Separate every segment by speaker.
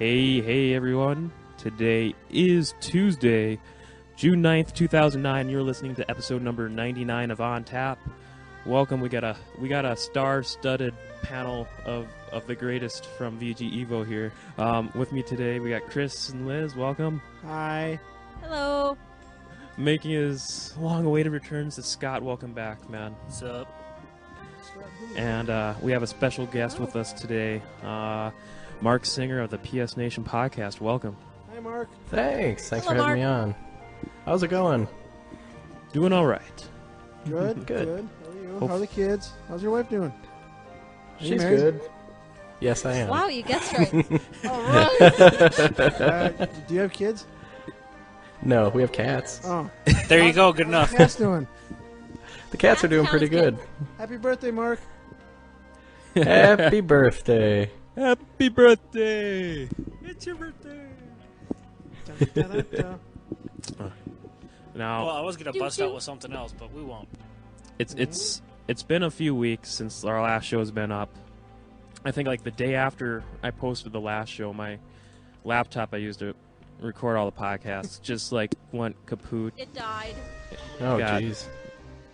Speaker 1: Hey everyone. Today is Tuesday, June 9th, 2009. You're listening to episode number 99 of On Tap. Welcome. We got a star-studded panel of the greatest from VGevo here. With me today, we got Chris and Lyzz. Welcome.
Speaker 2: Hi.
Speaker 3: Hello.
Speaker 1: Making his long-awaited returns to Scott. Welcome back, man.
Speaker 3: What's up?
Speaker 1: And we have a special guest with us today, Marc Singer of the PSnation podcast. Welcome.
Speaker 2: Hi, Marc.
Speaker 4: Thanks for
Speaker 3: Hello,
Speaker 4: having me on. How's it going?
Speaker 1: Doing all right.
Speaker 2: Good.
Speaker 4: Good.
Speaker 2: How are you? How are the kids? How's your wife doing? Are you
Speaker 4: She's
Speaker 2: married?
Speaker 4: good. Yes, I am.
Speaker 3: Wow, you guessed right. All right.
Speaker 2: Do you have kids?
Speaker 4: No, we have cats.
Speaker 2: Oh.
Speaker 5: There you go, good
Speaker 2: How's
Speaker 5: enough.
Speaker 2: the cats doing?
Speaker 4: The cats are doing
Speaker 3: Sounds
Speaker 4: pretty good.
Speaker 2: Happy birthday, Marc.
Speaker 4: Happy birthday.
Speaker 1: Happy birthday! It's your birthday!
Speaker 2: Da-da-da-da.
Speaker 1: Now,
Speaker 5: Well, I was gonna bust out with something else, but we won't.
Speaker 1: it's been a few weeks since our last show's been up. I think like the day after I posted the last show, my laptop I used to record all the podcasts just like went kaput.
Speaker 3: It died.
Speaker 4: Oh,
Speaker 1: God.
Speaker 4: jeez.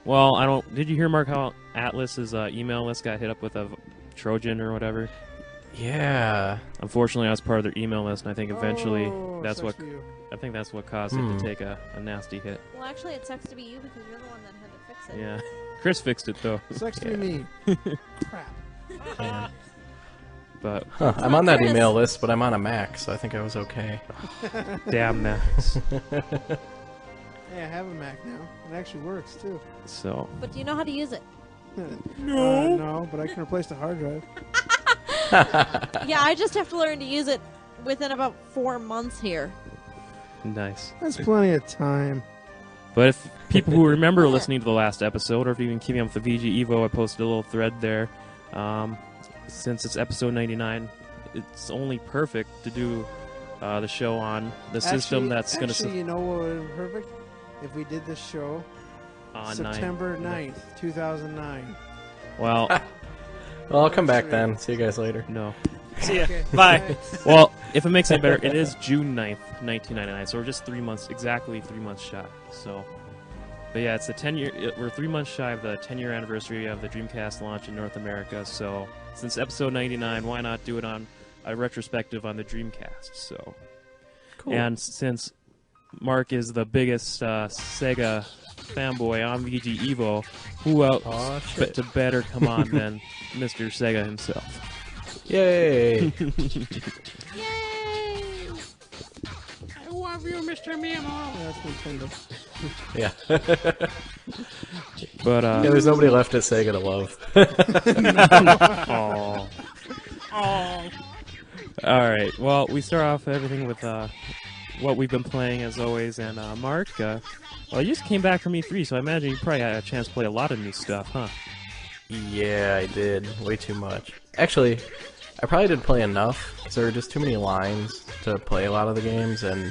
Speaker 1: Well, I don't. Did you hear, Marc, how Atlas's email list got hit up with a Trojan or whatever?
Speaker 4: Yeah.
Speaker 1: Unfortunately, I was part of their email list, and I think eventually
Speaker 2: Oh,
Speaker 1: that's
Speaker 2: sucks
Speaker 1: what
Speaker 2: for you.
Speaker 1: I think that's what caused it to take a nasty hit.
Speaker 3: Well, actually, it sucks to be you because you're the one that had to fix it.
Speaker 1: Yeah, Chris fixed it though.
Speaker 2: Sucks to be me. Crap.
Speaker 1: Yeah. But
Speaker 4: Huh, I'm on that
Speaker 3: Chris.
Speaker 4: email list, but I'm on a Mac, so I think I was okay.
Speaker 1: damn Max.
Speaker 2: Hey, I have a Mac now. It actually works, too.
Speaker 1: So
Speaker 3: But do you know how to use it?
Speaker 2: No, but I can replace the hard drive.
Speaker 3: Yeah, I just have to learn to use it within about 4 months here.
Speaker 1: nice.
Speaker 2: That's plenty of time.
Speaker 1: But if people who remember listening to the last episode, or if you've been keeping up with the VGevo, I posted a little thread there. Since it's episode 99, it's only perfect to do the show on the system that's going
Speaker 2: Actually,
Speaker 1: to
Speaker 2: you know what would be perfect? If we did this show
Speaker 1: on
Speaker 2: September 9th, 2009.
Speaker 1: Well,
Speaker 4: Well, I'll come back then. See you guys later.
Speaker 1: no.
Speaker 5: See ya.
Speaker 2: Okay.
Speaker 5: Bye.
Speaker 1: Well, if it makes it better, it is June 9th, 1999. So we're just 3 months, exactly 3 months shy. So, but yeah, it's the 10-year. We're 3 months shy of the 10-year anniversary of the Dreamcast launch in North America. So, since episode 99, why not do it on a retrospective on the Dreamcast? So,
Speaker 4: Cool.
Speaker 1: and since Marc is the biggest Sega fanboy on VGevo, who else
Speaker 4: Aw,
Speaker 1: but
Speaker 4: shit.
Speaker 1: to better come on than Mr. Sega himself?
Speaker 4: Yay!
Speaker 3: Yay!
Speaker 5: I love you, Mr. Miyamo.
Speaker 2: That's Nintendo.
Speaker 4: Yeah.
Speaker 1: But
Speaker 4: Yeah, there's nobody left at Sega to love.
Speaker 1: aw.
Speaker 5: Oh.
Speaker 1: All right. Well, we start off everything with what we've been playing as always. And Marc, well, you just came back from E3, so I imagine you probably had a chance to play a lot of new stuff, huh?
Speaker 4: Yeah, I did. Way too much. Actually, I probably didn't play enough, because there were just too many lines to play a lot of the games, and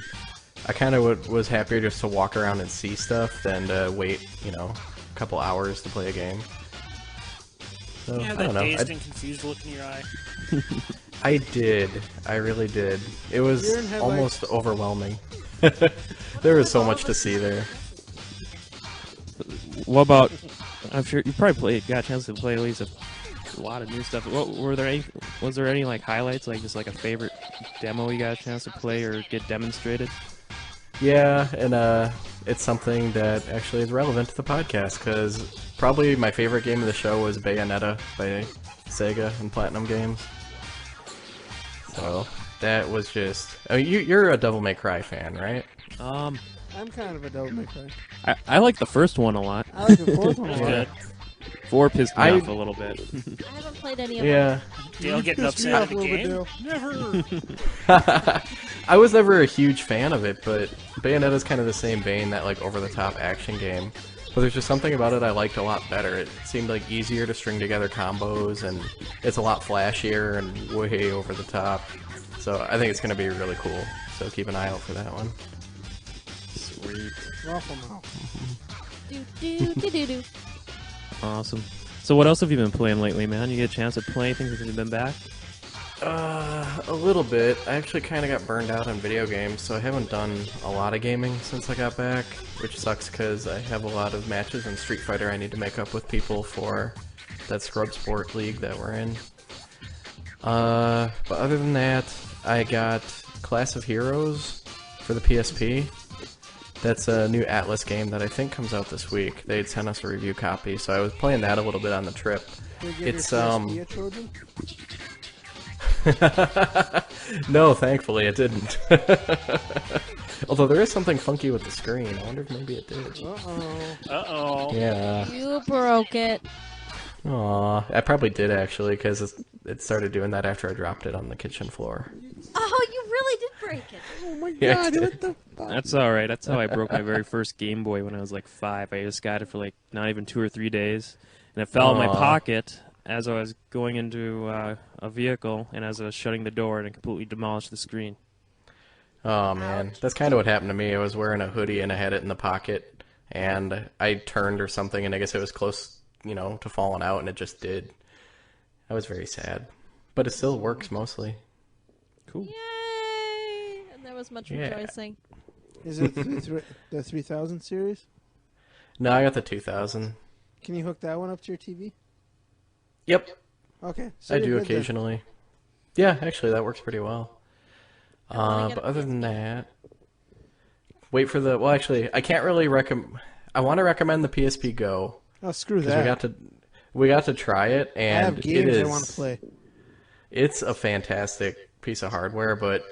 Speaker 4: I kind of was happier just to walk around and see stuff than to wait, a couple hours to play a game. So,
Speaker 5: You have
Speaker 4: I
Speaker 5: that
Speaker 4: don't know.
Speaker 5: dazed and confused look in your eye.
Speaker 4: I did. I really did. It was
Speaker 2: Deer in headlights.
Speaker 4: almost overwhelming. There was so much to see there.
Speaker 1: What about? I'm sure you probably got a chance to play at least a lot of new stuff. Was there any like highlights, like just like a favorite demo you got a chance to play or get demonstrated?
Speaker 4: Yeah, and it's something that actually is relevant to the podcast, because probably my favorite game of the show was Bayonetta by Sega and Platinum Games. So that was just... I mean, you're a Devil May Cry fan, right?
Speaker 1: Um,
Speaker 2: I'm kind of a Devil May Cry.
Speaker 1: I like the first one a lot.
Speaker 2: I like the fourth one a lot.
Speaker 5: Good.
Speaker 1: 4 pissed me
Speaker 4: I-
Speaker 1: off a little bit.
Speaker 3: I haven't played any of them.
Speaker 4: Yeah.
Speaker 5: Dale getting
Speaker 2: Pissed me
Speaker 5: upset
Speaker 2: off
Speaker 5: at
Speaker 2: a
Speaker 5: the
Speaker 2: little bit,
Speaker 5: game?
Speaker 2: Dale.
Speaker 5: Never.
Speaker 4: I was never a huge fan of it, but Bayonetta's kind of the same vein, that like over-the-top action game. But there's just something about it I liked a lot better. It seemed like easier to string together combos, and it's a lot flashier and way over the top. So I think it's going to be really cool. So keep an eye out for that one.
Speaker 1: Sweet.
Speaker 2: Waffle mouth.
Speaker 3: Do do do do do.
Speaker 1: Awesome. So what else have you been playing lately, man? You get a chance to play anything since you've been back?
Speaker 4: A little bit. I actually kind of got burned out on video games, so I haven't done a lot of gaming since I got back, which sucks because I have a lot of matches in Street Fighter I need to make up with people for that Scrub Sport League that we're in. But other than that, I got Class of Heroes for the PSP. That's a new Atlas game that I think comes out this week. They'd sent us a review copy, so I was playing that a little bit on the trip. It's No, thankfully it didn't. Although there is something funky with the screen. I wonder if maybe it did.
Speaker 5: Uh-oh.
Speaker 4: Yeah.
Speaker 3: You broke it.
Speaker 4: Aw, I probably did actually, because it started doing that after I dropped it on the kitchen floor.
Speaker 3: Oh, you really did break it.
Speaker 2: Oh my
Speaker 4: Yeah,
Speaker 2: god,
Speaker 4: I did.
Speaker 2: what the fuck?
Speaker 1: That's alright. That's how I broke my very first Game Boy when I was like 5. I just got it for like not even 2 or 3 days. And it fell in my
Speaker 4: Aw.
Speaker 1: pocket as I was going into a vehicle, and as I was shutting the door, and it completely demolished the screen.
Speaker 4: Oh man, that's kind of what happened to me. I was wearing a hoodie and I had it in the pocket, and I turned or something, and I guess it was close, to falling out, and it just did. I was very sad, but it still works mostly.
Speaker 1: Cool.
Speaker 3: Yay! And there was much
Speaker 4: Yeah.
Speaker 3: rejoicing.
Speaker 2: Is it the 3000 series?
Speaker 4: No, I got the 2000.
Speaker 2: Can you hook that one up to your TV?
Speaker 4: Yep,
Speaker 2: Okay. So
Speaker 4: I
Speaker 2: you're
Speaker 4: do
Speaker 2: good then.
Speaker 4: occasionally. Yeah, actually, that works pretty well.
Speaker 3: wanna get
Speaker 4: But
Speaker 3: a
Speaker 4: other than
Speaker 3: PSP.
Speaker 4: that, wait for the. Well, actually, I can't really recommend. I want to recommend the PSP Go
Speaker 2: Oh, screw
Speaker 4: because
Speaker 2: that.
Speaker 4: we got to try it,
Speaker 2: I
Speaker 4: and
Speaker 2: have games
Speaker 4: it
Speaker 2: I
Speaker 4: is.
Speaker 2: want to play.
Speaker 4: It's a fantastic piece of hardware, but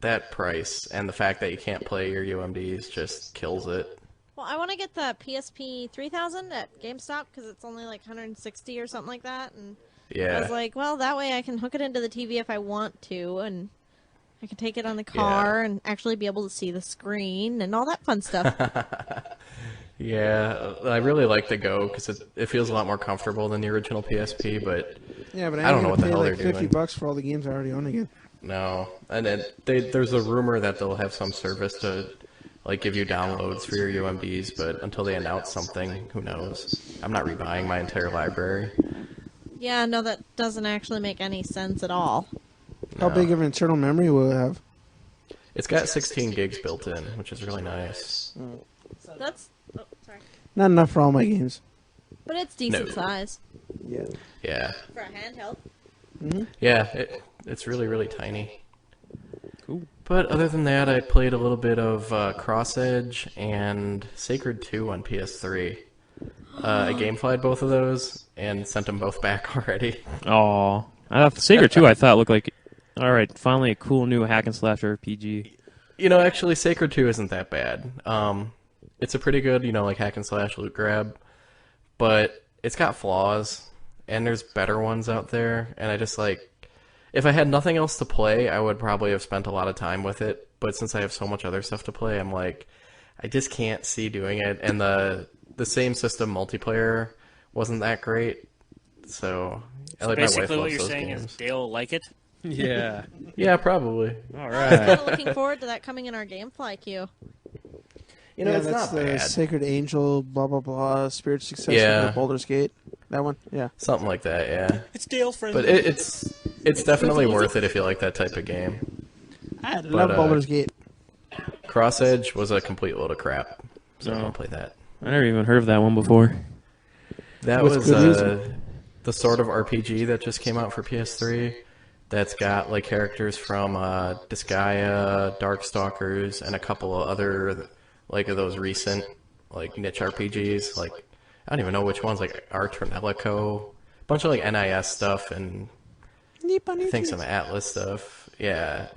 Speaker 4: that price and the fact that you can't play your UMDs just kills it.
Speaker 3: Well, I want to get the PSP 3000 at GameStop because it's only like 160 or something like that. And I was
Speaker 4: Yeah.
Speaker 3: like, well, that way I can hook it into the TV if I want to, and I can take it on the car and actually be able to see the screen and all that fun stuff.
Speaker 4: Yeah, I really like the Go because it feels a lot more comfortable than the original PSP, but
Speaker 2: Yeah, but
Speaker 4: I don't know what the
Speaker 2: pay
Speaker 4: hell
Speaker 2: like
Speaker 4: they're doing.
Speaker 2: $50 for all the games I already own again.
Speaker 4: no. And then there's a rumor that they'll have some service to like give you downloads for your UMDs, but until they announce something, who knows? I'm not rebuying my entire library.
Speaker 3: Yeah, no, that doesn't actually make any sense at all.
Speaker 2: How
Speaker 4: No.
Speaker 2: big of an internal memory will it have?
Speaker 4: It's got 16 gigs built in, which is really nice.
Speaker 3: That's... Oh, sorry.
Speaker 2: Not enough for all my games.
Speaker 3: But it's decent
Speaker 4: No.
Speaker 3: size
Speaker 2: Yeah.
Speaker 4: Yeah.
Speaker 3: for a handheld.
Speaker 4: Yeah, it's really, really tiny.
Speaker 1: Cool.
Speaker 4: But other than that, I played a little bit of Cross Edge and Sacred 2 on PS3. I gameflied both of those and sent them both back already.
Speaker 1: Aw. I thought Sacred 2 I thought looked like, alright, finally a cool new hack and slash RPG.
Speaker 4: Actually, Sacred 2 isn't that bad. It's a pretty good, like hack and slash loot grab, but it's got flaws, and there's better ones out there, and I just if I had nothing else to play, I would probably have spent a lot of time with it, but since I have so much other stuff to play, I'm like, I just can't see doing it, and the same system multiplayer wasn't that great, so I like my wife
Speaker 5: Basically, what
Speaker 4: loves
Speaker 5: you're
Speaker 4: those
Speaker 5: saying
Speaker 4: games.
Speaker 5: is Dale will like it.
Speaker 1: Yeah.
Speaker 4: Yeah, probably.
Speaker 3: I
Speaker 1: Alright.
Speaker 3: was kind of looking forward to that coming in our GameFly queue.
Speaker 2: Yeah,
Speaker 4: It's
Speaker 2: that's
Speaker 4: not
Speaker 2: the
Speaker 4: bad.
Speaker 2: Sacred Angel, blah, blah, blah, Spirit Successor
Speaker 4: Yeah.
Speaker 2: to Baldur's Gate. That one? Yeah.
Speaker 4: Something like that, yeah.
Speaker 5: It's Dale friendly.
Speaker 4: But it's definitely worth it if you like that type of game.
Speaker 2: I love
Speaker 4: But,
Speaker 2: Baldur's Gate.
Speaker 4: Cross Edge was a complete load of crap, so
Speaker 1: No.
Speaker 4: don't play that.
Speaker 1: I never even heard of that one before.
Speaker 4: That
Speaker 2: With
Speaker 4: was
Speaker 2: good reason.
Speaker 4: the sort of RPG that just came out for PS3 that's got characters from Disgaea, Darkstalkers, and a couple of other of those recent niche RPGs. I don't even know which ones, Artronelico, a bunch of NIS stuff, and I think some Atlas stuff. Yeah,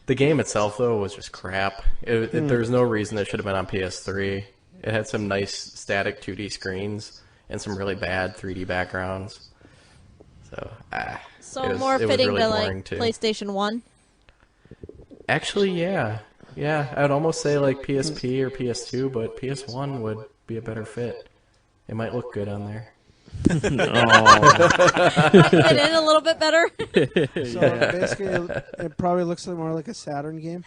Speaker 4: the game itself though was just crap. There's no reason it should have been on PS3. It had some nice static 2D screens and some really bad 3D backgrounds. So
Speaker 3: So
Speaker 4: it was-
Speaker 3: more
Speaker 4: it was
Speaker 3: fitting
Speaker 4: really
Speaker 3: to
Speaker 4: boring, too.
Speaker 3: PlayStation 1.
Speaker 4: Actually, yeah, I'd almost say PSP or PS2, but PS1 would be a better fit. It might look good on there.
Speaker 1: Oh.
Speaker 3: Fit in a little bit better.
Speaker 2: So basically, it probably looks more like a Saturn game.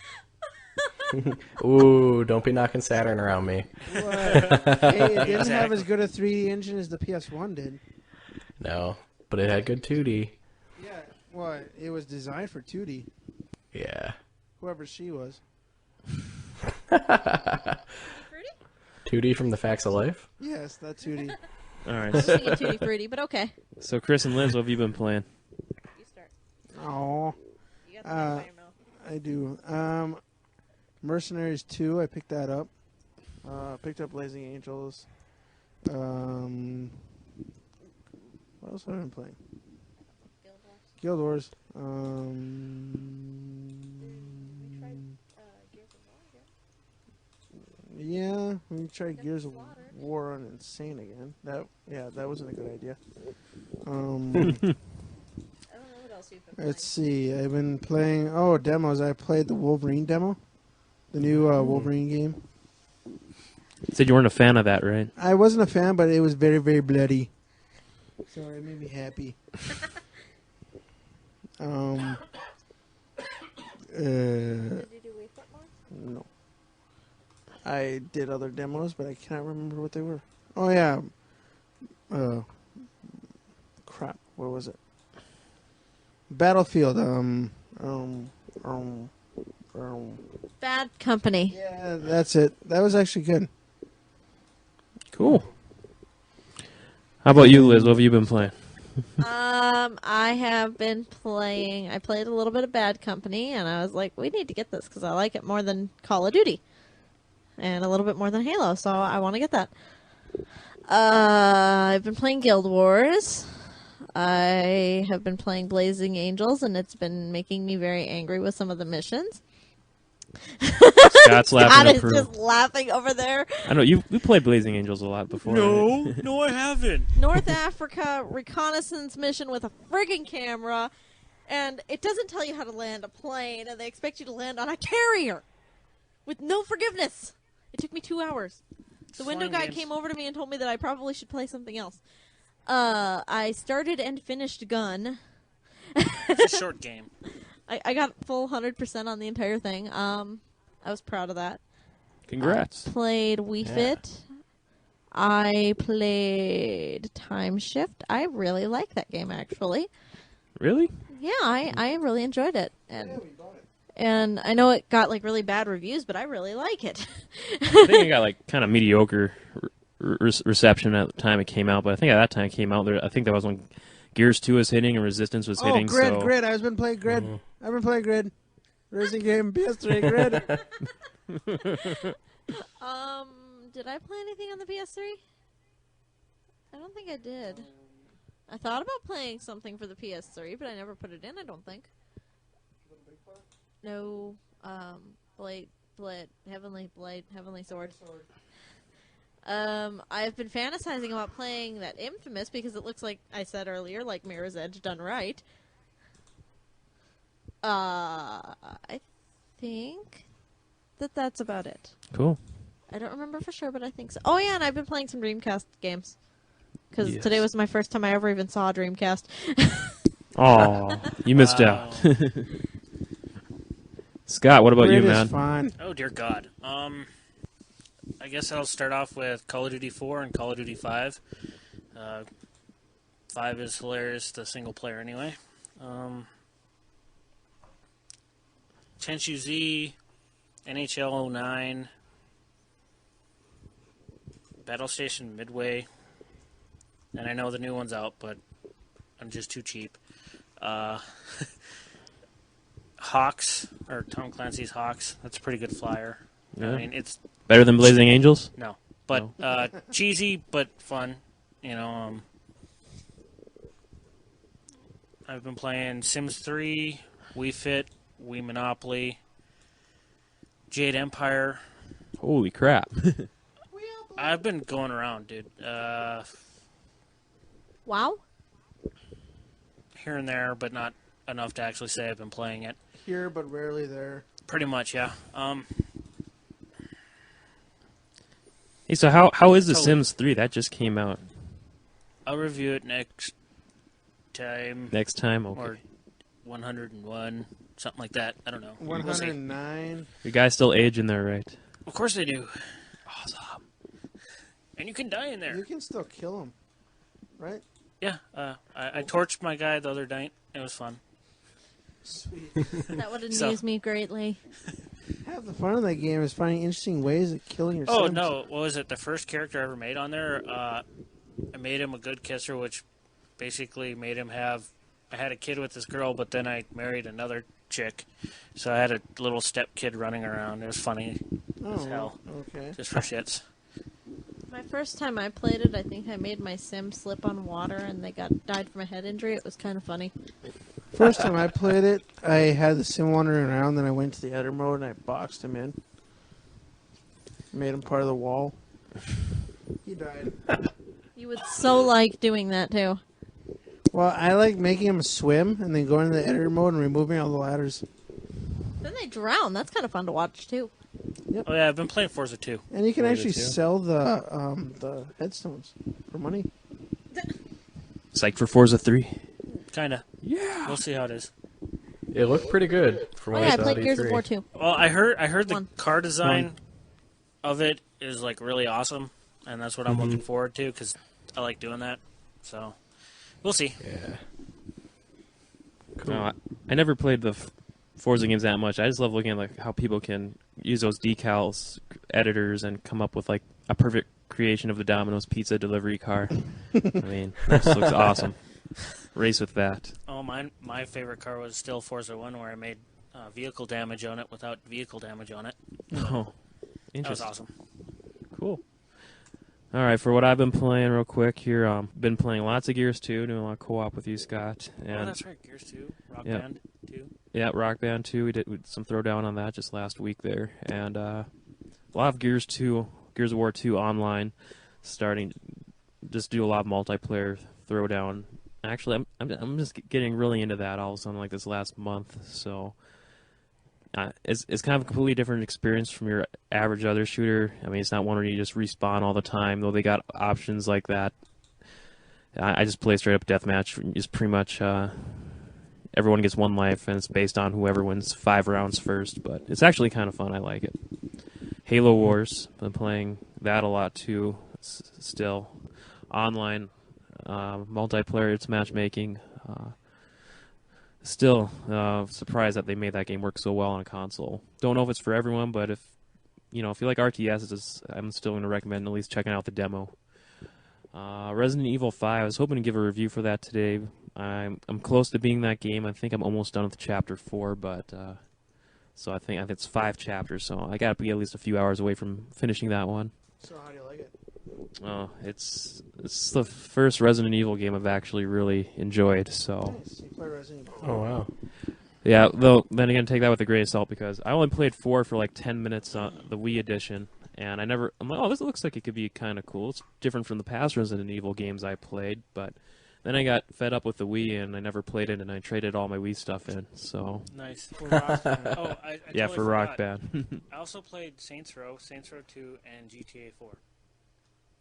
Speaker 4: Ooh, don't be knocking Saturn around me.
Speaker 2: What? Hey, it didn't have as good a 3D engine as the PS1 did.
Speaker 4: No, but it had good 2D.
Speaker 2: Yeah. Well, it was designed for 2D.
Speaker 4: Yeah.
Speaker 2: Whoever she was.
Speaker 4: 2D from the Facts of Life?
Speaker 2: Yes, that's 2D.
Speaker 1: All
Speaker 3: I
Speaker 1: right.
Speaker 3: was thinking Tutti Frutti, but okay.
Speaker 1: So Chris and Lyzz, what have you been playing?
Speaker 3: You start.
Speaker 2: Oh,
Speaker 3: You got the mic by your mouth.
Speaker 2: I do. Mercenaries 2, I picked that up. Picked up Blazing Angels. What else have I been playing? Guild Wars.
Speaker 3: We tried Gears of War again.
Speaker 2: Yeah, we tried
Speaker 3: Got
Speaker 2: Gears of
Speaker 3: slaughtered.
Speaker 2: War on Insane again. That wasn't a good idea.
Speaker 3: I don't know what else you've been playing.
Speaker 2: Let's see. I've been playing. Demos. I played the Wolverine demo, the new Wolverine game.
Speaker 1: You said you weren't a fan of that, right?
Speaker 2: I wasn't a fan, but it was very, very bloody. So it made me happy.
Speaker 3: Did you do Wii Fit more?
Speaker 2: No. I did other demos, but I can't remember what they were. Oh yeah. Crap. What was it? Battlefield.
Speaker 3: Bad Company.
Speaker 2: Yeah, that's it. That was actually good.
Speaker 1: Cool. How about you, Lyzz? What have you been playing?
Speaker 3: I have been playing. I played a little bit of Bad Company, and I was like, we need to get this because I like it more than Call of Duty, and a little bit more than Halo. So I want to get that. I've been playing Guild Wars. I have been playing Blazing Angels, and it's been making me very angry with some of the missions.
Speaker 1: Scott's laughing.
Speaker 3: Scott is
Speaker 1: approve.
Speaker 3: just laughing over there.
Speaker 1: I know we played Blazing Angels a lot before. right?
Speaker 5: No, I haven't.
Speaker 3: North Africa reconnaissance mission with a friggin' camera, and it doesn't tell you how to land a plane, and they expect you to land on a carrier with no forgiveness. It took me 2 hours. The window guy came over to me and told me that I probably should play something else. I started and finished Gun.
Speaker 5: It's a short game.
Speaker 3: I got full 100% on the entire thing. I was proud of that.
Speaker 1: Congrats.
Speaker 3: I played Wii Fit. I played Time Shift. I really like that game, actually.
Speaker 1: Really?
Speaker 3: Yeah, I really enjoyed it. And I know it got like really bad reviews, but I really like it.
Speaker 1: I think it got like kind of mediocre reception at the time it came out, but I think at that time it came out, I think that was when Gears 2 was hitting and Resistance was hitting.
Speaker 2: Grid. I've been playing Grid. I've been playing Grid. Racing game, PS3, Grid.
Speaker 3: Did I play anything on the PS3? I don't think I did. I thought about playing something for the PS3, but I never put it in, I don't think. No, Heavenly Sword. I've been fantasizing about playing that Infamous because it looks like I said earlier, like Mirror's Edge done right. I think that's about it.
Speaker 1: Cool.
Speaker 3: I don't remember for sure, but I think so. Oh yeah, and I've been playing some Dreamcast games because
Speaker 1: Yes.
Speaker 3: today was my first time I ever even saw a Dreamcast.
Speaker 1: Oh, you missed out. Scott, what about
Speaker 2: Grid
Speaker 1: you,
Speaker 2: is
Speaker 1: man?
Speaker 2: fine.
Speaker 5: Oh dear God. I guess I'll start off with Call of Duty 4 and Call of Duty 5. 5 is hilarious, the single player anyway. Tenshu Z, NHL 09, Battle Station Midway, and I know the new one's out, but I'm just too cheap. Hawks, or Tom Clancy's Hawks, that's a pretty good flyer.
Speaker 1: Yeah.
Speaker 5: I mean, it's
Speaker 1: Better than Blazing Angels?
Speaker 5: no, but cheesy but fun. You know, I've been playing Sims 3, Wii Fit, Wii Monopoly, Jade Empire.
Speaker 1: Holy crap.
Speaker 5: I've been going around, dude.
Speaker 3: Wow.
Speaker 5: Here and there, but not enough to actually say I've been playing it.
Speaker 2: Here, but rarely there.
Speaker 5: Pretty much, yeah.
Speaker 1: Hey, so how is The
Speaker 5: Totally.
Speaker 1: Sims 3? That just came out.
Speaker 5: I'll review it next time.
Speaker 1: Next time? Okay.
Speaker 5: Or 101, something like that. I don't know. We'll see.
Speaker 2: 109.
Speaker 1: You guys still age in there, right?
Speaker 5: Of course they do.
Speaker 1: Awesome.
Speaker 5: And you can die in there.
Speaker 2: You can still kill him, right?
Speaker 5: Yeah, I torched my guy the other night. It was fun.
Speaker 2: Sweet.
Speaker 3: That would
Speaker 5: So-
Speaker 3: amuse me greatly.
Speaker 2: Half the fun of that game is finding interesting ways of killing your
Speaker 5: Oh
Speaker 2: Sims.
Speaker 5: no! What was it? The first character I ever made on there, I made him a good kisser, which basically made him have. I had a kid with this girl, but then I married another chick, so I had a little step kid running around. It was funny as hell,
Speaker 2: Okay.
Speaker 5: just for shits.
Speaker 3: My first time I played it, I think I made my sim slip on water and they died from a head injury. It was kind of funny.
Speaker 2: First time I played it, I had the sim wandering around, then I went to the editor mode and I boxed him in. Made him part of the wall. He died.
Speaker 3: You would so like doing that too.
Speaker 2: Well, I like making him swim and then going into the editor mode and removing all the ladders.
Speaker 3: Then they drown. That's kind of fun to watch too.
Speaker 5: Oh yeah, I've been playing Forza 2.
Speaker 2: And you can
Speaker 1: Forza
Speaker 2: actually
Speaker 1: 2.
Speaker 2: sell the headstones for money.
Speaker 1: Psyched for Forza 3.
Speaker 5: Kinda.
Speaker 1: Yeah.
Speaker 5: We'll see how it is.
Speaker 4: It looked pretty good from
Speaker 3: Oh
Speaker 4: what
Speaker 3: yeah, I
Speaker 4: I saw
Speaker 3: played
Speaker 4: at
Speaker 3: Gears of
Speaker 4: E3.
Speaker 3: War too.
Speaker 5: Well, I heard the
Speaker 3: One.
Speaker 5: car design of it is like really awesome, and that's what I'm looking forward to because I like doing that. So we'll see.
Speaker 4: Yeah. Cool.
Speaker 1: No, I never played the Forza games that much. I just love looking at like how people can use those decals editors and come up with like a perfect creation of the Domino's pizza delivery car. I mean, that just looks awesome. Race with that.
Speaker 5: Oh, my favorite car was still Forza 1, where I made vehicle damage on it without vehicle damage on it.
Speaker 1: Oh,
Speaker 5: That was
Speaker 1: interesting.
Speaker 5: awesome.
Speaker 1: Cool. All right, for what I've been playing real quick here, been playing lots of Gears 2, doing a lot of co-op with you, Scott. And
Speaker 5: Oh, that's right. Gears 2, Rock
Speaker 1: Yeah.
Speaker 5: Band 2.
Speaker 1: yeah, Rock Band 2, we did some throwdown on that just last week there. And a lot of Gears of War 2 online, starting just do a lot of multiplayer throwdown. Actually, I'm just getting really into that all of a sudden, like this last month. So it's kind of a completely different experience from your average other shooter. I mean, it's not one where you just respawn all the time, though they got options like that. I just play straight up deathmatch. It's pretty much everyone gets one life, and it's based on whoever wins 5 rounds first. But it's actually kind of fun. I like it. Halo Wars, been playing that a lot too. Still online. Multiplayer, it's matchmaking. Still surprised that they made that game work so well on a console. Don't know if it's for everyone, but if you like RTS, I'm still going to recommend at least checking out the demo. Resident Evil 5, I was hoping to give a review for that today. I'm close to beating that game. I think I'm almost done with Chapter 4, but so I think it's 5 chapters, so I got to be at least a few hours away from finishing that one.
Speaker 2: So how do you like it?
Speaker 1: Oh, it's the first Resident Evil game I've actually really enjoyed. So
Speaker 2: Nice. You play Resident Evil.
Speaker 4: Oh, wow.
Speaker 1: yeah, though then again, take that with a grain of salt because I only played 4 for like 10 minutes on the Wii edition, and I'm like, oh, this looks like it could be kind of cool. It's different from the past Resident Evil games I played, but then I got fed up with the Wii and I never played it, and I traded all my Wii stuff in. So
Speaker 5: Nice. For Rock Band. Oh, I
Speaker 1: yeah,
Speaker 5: totally
Speaker 1: for Rock
Speaker 5: forgot.
Speaker 1: Band.
Speaker 5: I also played Saints Row 2, and GTA 4.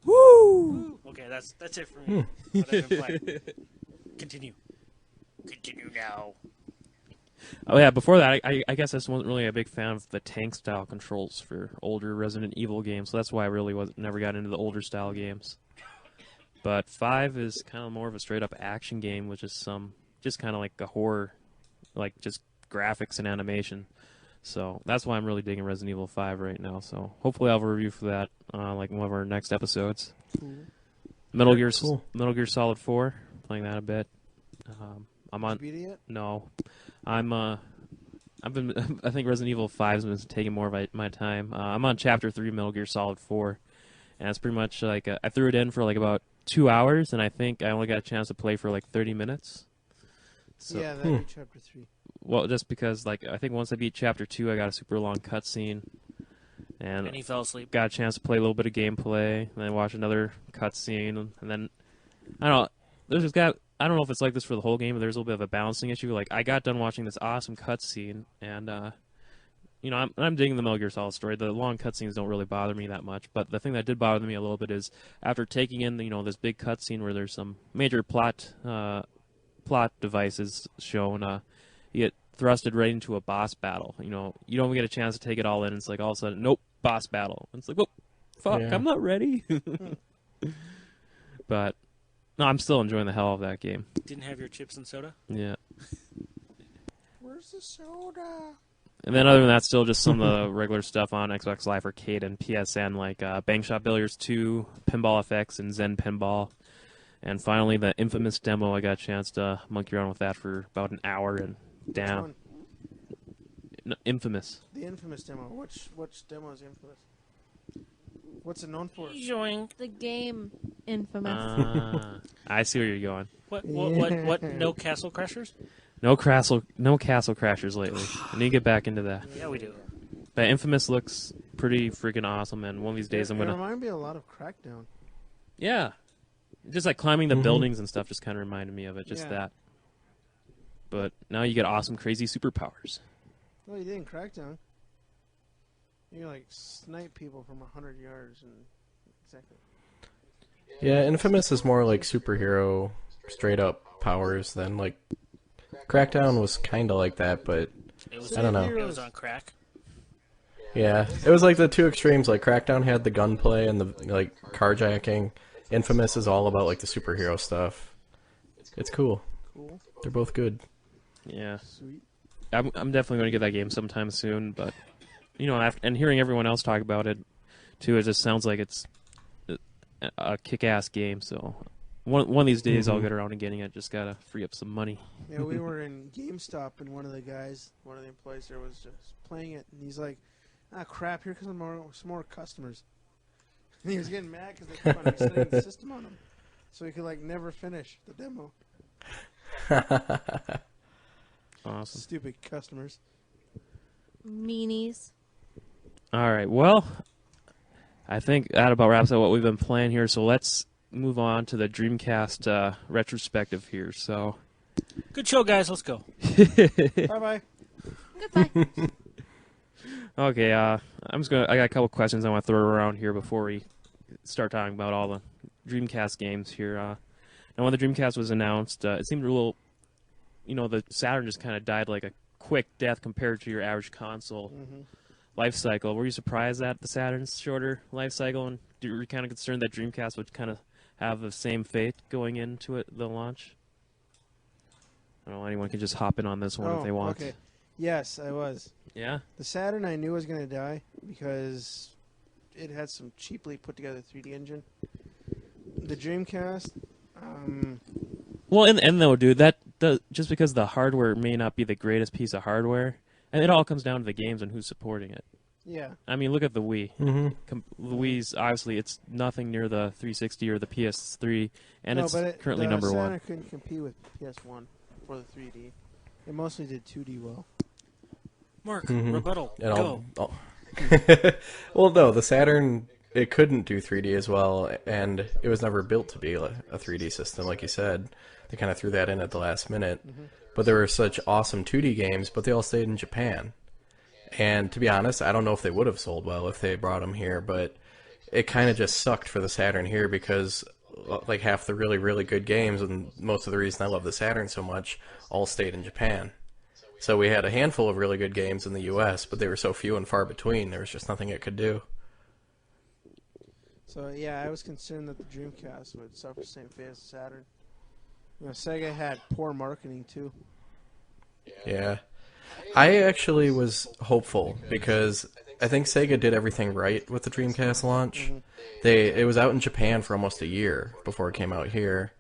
Speaker 1: Woo!
Speaker 5: Okay, that's it for me. What I've been playing. Continue now.
Speaker 1: Oh yeah, before that, I guess I just wasn't really a big fan of the tank style controls for older Resident Evil games, so that's why I really never got into the older style games. But 5 is kind of more of a straight up action game, which is just kind of like a horror, like just graphics and animation. So that's why I'm really digging Resident Evil 5 right now. So hopefully I'll have a review for that like one of our next episodes.
Speaker 2: Cool.
Speaker 1: Metal Gear Solid 4, playing that a bit. I'm on.
Speaker 2: Did you beat it yet?
Speaker 1: No, I think Resident Evil 5 has been taking more of my time. I'm on Chapter 3, Metal Gear Solid 4, and it's pretty much like I threw it in for like about 2 hours, and I think I only got a chance to play for like 30 minutes. So,
Speaker 2: Yeah, that'd be Chapter 3.
Speaker 1: well, just because like I think once I beat Chapter 2, I got a super long cutscene, and
Speaker 5: And he fell asleep.
Speaker 1: got a chance to play a little bit of gameplay, and then watch another cutscene, and then I don't know. I don't know if it's like this for the whole game, but there's a little bit of a balancing issue. Like I got done watching this awesome cutscene, and I'm digging the Metal Gear Solid story. The long cutscenes don't really bother me that much, but the thing that did bother me a little bit is after taking in this big cutscene where there's some major plot devices shown, you get thrusted right into a boss battle. You don't even get a chance to take it all in. It's like all of a sudden, nope, boss battle. And it's like, whoa, fuck,
Speaker 4: Yeah.
Speaker 1: I'm not ready. But no, I'm still enjoying the hell of that game.
Speaker 5: Didn't have your chips and soda?
Speaker 1: Yeah.
Speaker 2: Where's the soda?
Speaker 1: And then other than that, still just some of the regular stuff on Xbox Live Arcade and PSN, like Bang Shot Billiards 2, Pinball FX, and Zen Pinball. And finally, the Infamous demo, I got a chance to monkey around with that for about an hour and down. No, Infamous.
Speaker 2: The Infamous demo. Which demo is Infamous? What's it known for?
Speaker 5: Joing.
Speaker 3: The game Infamous.
Speaker 1: I see where you're going.
Speaker 5: What? No Castle Crashers?
Speaker 1: No Castle Crashers lately. I need to get back into that.
Speaker 5: Yeah, we do.
Speaker 1: But Infamous looks pretty freaking awesome, and one of these days I'm
Speaker 2: It
Speaker 1: gonna.
Speaker 2: reminded me a lot of Crackdown.
Speaker 1: Yeah, just like climbing the buildings and stuff just kind of reminded me of it. Just
Speaker 2: Yeah.
Speaker 1: that. But now you get awesome, crazy superpowers.
Speaker 2: No, you didn't Crackdown. You can, like, snipe people from 100 yards and exactly.
Speaker 4: Yeah, Infamous is more like superhero, straight up powers than like Crackdown was kind of like that, but
Speaker 5: It was,
Speaker 4: I don't know.
Speaker 5: It was on crack.
Speaker 4: Yeah, it was like the two extremes. Like Crackdown had the gunplay and the like carjacking. Infamous is all about like the superhero stuff. It's cool.
Speaker 2: Cool.
Speaker 4: They're both good.
Speaker 1: Yeah,
Speaker 2: Sweet.
Speaker 1: I'm definitely going to get that game sometime soon. But you know, and hearing everyone else talk about it too, it just sounds like it's a kick-ass game. So one of these days I'll get around to getting it. Just gotta free up some money.
Speaker 2: Yeah, we were in GameStop, and one of the employees there was just playing it, and he's like, "Ah, crap! Here comes some more customers." And he was getting mad because they kept on resetting the system on him, so he could like never finish the demo.
Speaker 1: Awesome.
Speaker 2: Stupid customers.
Speaker 3: Meanies.
Speaker 1: All right. Well, I think that about wraps up what we've been playing here. So let's move on to the Dreamcast retrospective here. So.
Speaker 5: Good show, guys. Let's go.
Speaker 2: Bye-bye.
Speaker 3: Goodbye.
Speaker 1: Okay, I got a couple questions I want to throw around here before we start talking about all the Dreamcast games here. Now, when the Dreamcast was announced, it seemed a little, the Saturn just kind of died like a quick death compared to your average console life cycle. Were you surprised at the Saturn's shorter life cycle, and were you kind of concerned that Dreamcast would kind of have the same fate going into the launch? I don't know, anyone can just hop in on this one if they want.
Speaker 2: Okay. Yes, I was.
Speaker 1: Yeah?
Speaker 2: The Saturn I knew was going to die because it had some cheaply put together 3D engine. The Dreamcast,
Speaker 1: Well, and though, dude, just because the hardware may not be the greatest piece of hardware, and it all comes down to the games and who's supporting it.
Speaker 2: yeah.
Speaker 1: I mean, look at the Wii.
Speaker 4: Mm-hmm.
Speaker 1: The Wii's, obviously, it's nothing near the 360 or the PS3, and it's currently number
Speaker 2: The
Speaker 1: one.
Speaker 2: Saturn couldn't compete with PS1 for the 3D. It mostly did 2D well.
Speaker 5: Mark, rebuttal. Go.
Speaker 4: Well, no, the Saturn, it couldn't do 3D as well, and it was never built to be a 3D system, like you said. They kind of threw that in at the last minute. But there were such awesome 2D games, but they all stayed in Japan. And to be honest, I don't know if they would have sold well if they brought them here, but it kind of just sucked for the Saturn here because like half the really, really good games, and most of the reason I love the Saturn so much, all stayed in Japan. So we had a handful of really good games in the U.S., but they were so few and far between, there was just nothing it could do.
Speaker 2: So, yeah, I was concerned that the Dreamcast would suffer the same fate as the Saturn. Sega had poor marketing, too.
Speaker 4: Yeah. I actually was hopeful because I think Sega did everything right with the Dreamcast launch. It was out in Japan for almost a year before it came out here.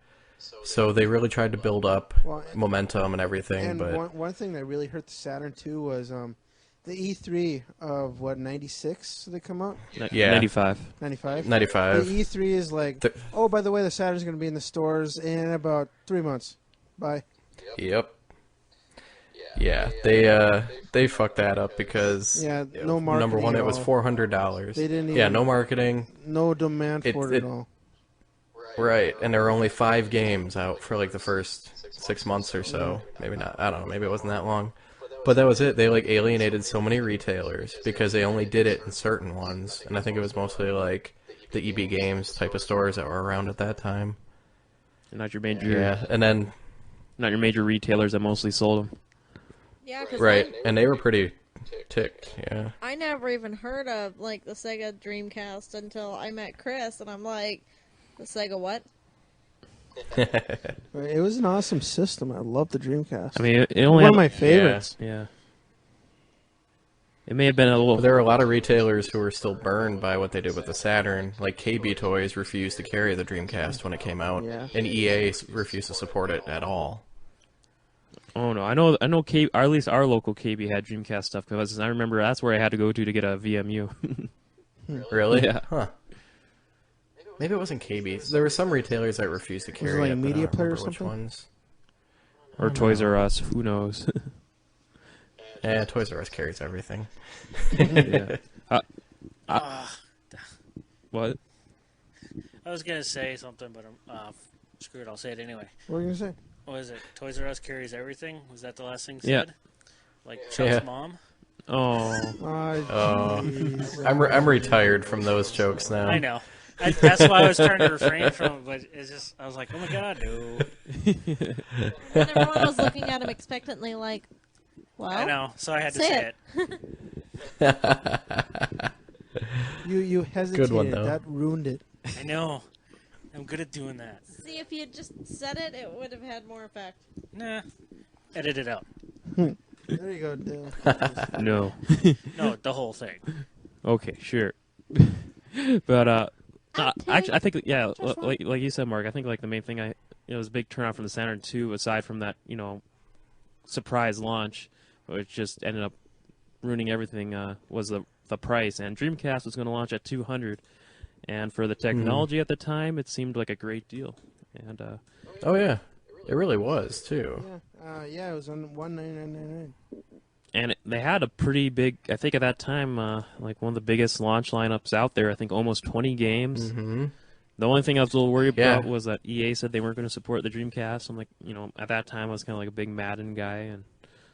Speaker 4: So they really tried to build up momentum and everything.
Speaker 2: And
Speaker 4: but
Speaker 2: one thing that really hurt the Saturn, too, was the E3 of, 96 did they come out?
Speaker 4: Yeah.
Speaker 1: 95.
Speaker 2: 95?
Speaker 4: 95.
Speaker 2: The E3 is like, oh, by the way, the Saturn's going to be in the stores in about 3 months. Bye.
Speaker 4: Yep. Yeah, they fucked that up because
Speaker 2: no marketing.
Speaker 4: number one,
Speaker 2: at
Speaker 4: it was
Speaker 2: all.
Speaker 4: $400.
Speaker 2: They didn't
Speaker 4: Yeah,
Speaker 2: even-
Speaker 4: no marketing.
Speaker 2: No demand for it at all.
Speaker 4: Right, and there were only 5 games out for like the first 6 months or so. Maybe not. I don't know. Maybe it wasn't that long. But that was it. They like alienated so many retailers because they only did it in certain ones, and I think it was mostly like the EB Games type of stores that were around at that time.
Speaker 1: Not your major,
Speaker 4: and then
Speaker 1: not your major retailers that mostly sold them.
Speaker 3: Yeah, because
Speaker 4: right, and they were pretty ticked. Yeah.
Speaker 3: I never even heard of like the Sega Dreamcast until I met Chris, and I'm like, the Sega what?
Speaker 2: It was an awesome system. I love the Dreamcast.
Speaker 1: I mean, it only
Speaker 2: one of
Speaker 1: had,
Speaker 2: my favorites.
Speaker 1: yeah. It may have been a little.
Speaker 4: There are a lot of retailers who are still burned by what they did with the Saturn. Like KB Toys refused to carry the Dreamcast when it came out,
Speaker 2: Yeah.
Speaker 4: and EA refused to support it at all.
Speaker 1: Oh no, I know. Or at least our local KB had Dreamcast stuff because I remember that's where I had to go to get a VMU.
Speaker 4: Really?
Speaker 1: Yeah.
Speaker 4: Huh. Maybe it wasn't KB. There were some retailers that refused to carry
Speaker 2: like
Speaker 4: it. but I
Speaker 2: Media
Speaker 4: don't
Speaker 2: Player or
Speaker 4: remember which
Speaker 2: something?
Speaker 4: ones.
Speaker 1: Or Toys R Us. Who knows?
Speaker 4: Toys R Us carries everything.
Speaker 1: Yeah. What?
Speaker 5: I was gonna say something, but screw it. I'll say it anyway.
Speaker 2: What were you gonna say?
Speaker 5: What is it? Toys R Us carries everything. Was that the last thing
Speaker 1: Yeah.
Speaker 5: said? Like Chuck's
Speaker 4: Yeah.
Speaker 5: mom.
Speaker 1: Oh.
Speaker 2: Jeez.
Speaker 4: I'm retired from those jokes now.
Speaker 5: I know. That's why I was trying to refrain from it, but it's just I was like, oh my god, no.
Speaker 3: And everyone was looking at him expectantly, like, "Well,
Speaker 5: I know. So I had to
Speaker 3: say
Speaker 5: say
Speaker 3: it."
Speaker 5: it.
Speaker 2: You hesitated.
Speaker 4: Good one, though.
Speaker 2: That ruined it.
Speaker 5: I know. I'm good at doing that.
Speaker 3: See, if you had just said it, it would have had more effect."
Speaker 5: Nah. Edit it out.
Speaker 2: There you go, Dale.
Speaker 1: No.
Speaker 5: No, the whole thing.
Speaker 1: Okay, sure. But actually, I think
Speaker 3: Just
Speaker 1: like you said, Mark. I think like the main thing it was a big turnout from the Saturn II. Aside from that, surprise launch, which just ended up ruining everything, was the price. And Dreamcast was going to launch at $200, and for the technology at the time, it seemed like a great deal. And
Speaker 4: Oh yeah, it really was too.
Speaker 2: Yeah, it was on $199.99.
Speaker 1: and they had a pretty big. I think at that time, like one of the biggest launch lineups out there. I think almost 20 games.
Speaker 4: Mm-hmm.
Speaker 1: The only thing I was a little worried
Speaker 4: Yeah.
Speaker 1: about was that EA said they weren't going to support the Dreamcast. I'm like, at that time I was kind of like a big Madden guy, and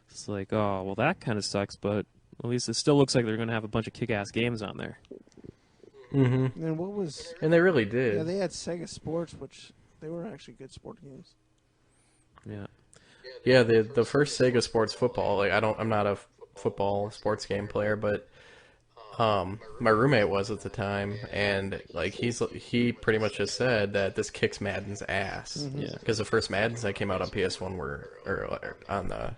Speaker 1: it's like, oh, well, that kind of sucks, but at least it still looks like they're going to have a bunch of kick-ass games on there.
Speaker 4: Mm-hmm.
Speaker 2: And what was?
Speaker 4: And they really did.
Speaker 2: Yeah, they had Sega Sports, which they were actually good sport games.
Speaker 1: Yeah.
Speaker 4: Yeah, the first Sega Sports Football. Like I'm not a football sports game player, but my roommate was at the time, and like he pretty much just said that this kicks Madden's ass.
Speaker 1: Yeah.
Speaker 4: Because the first Maddens that came out on PS1 were on the.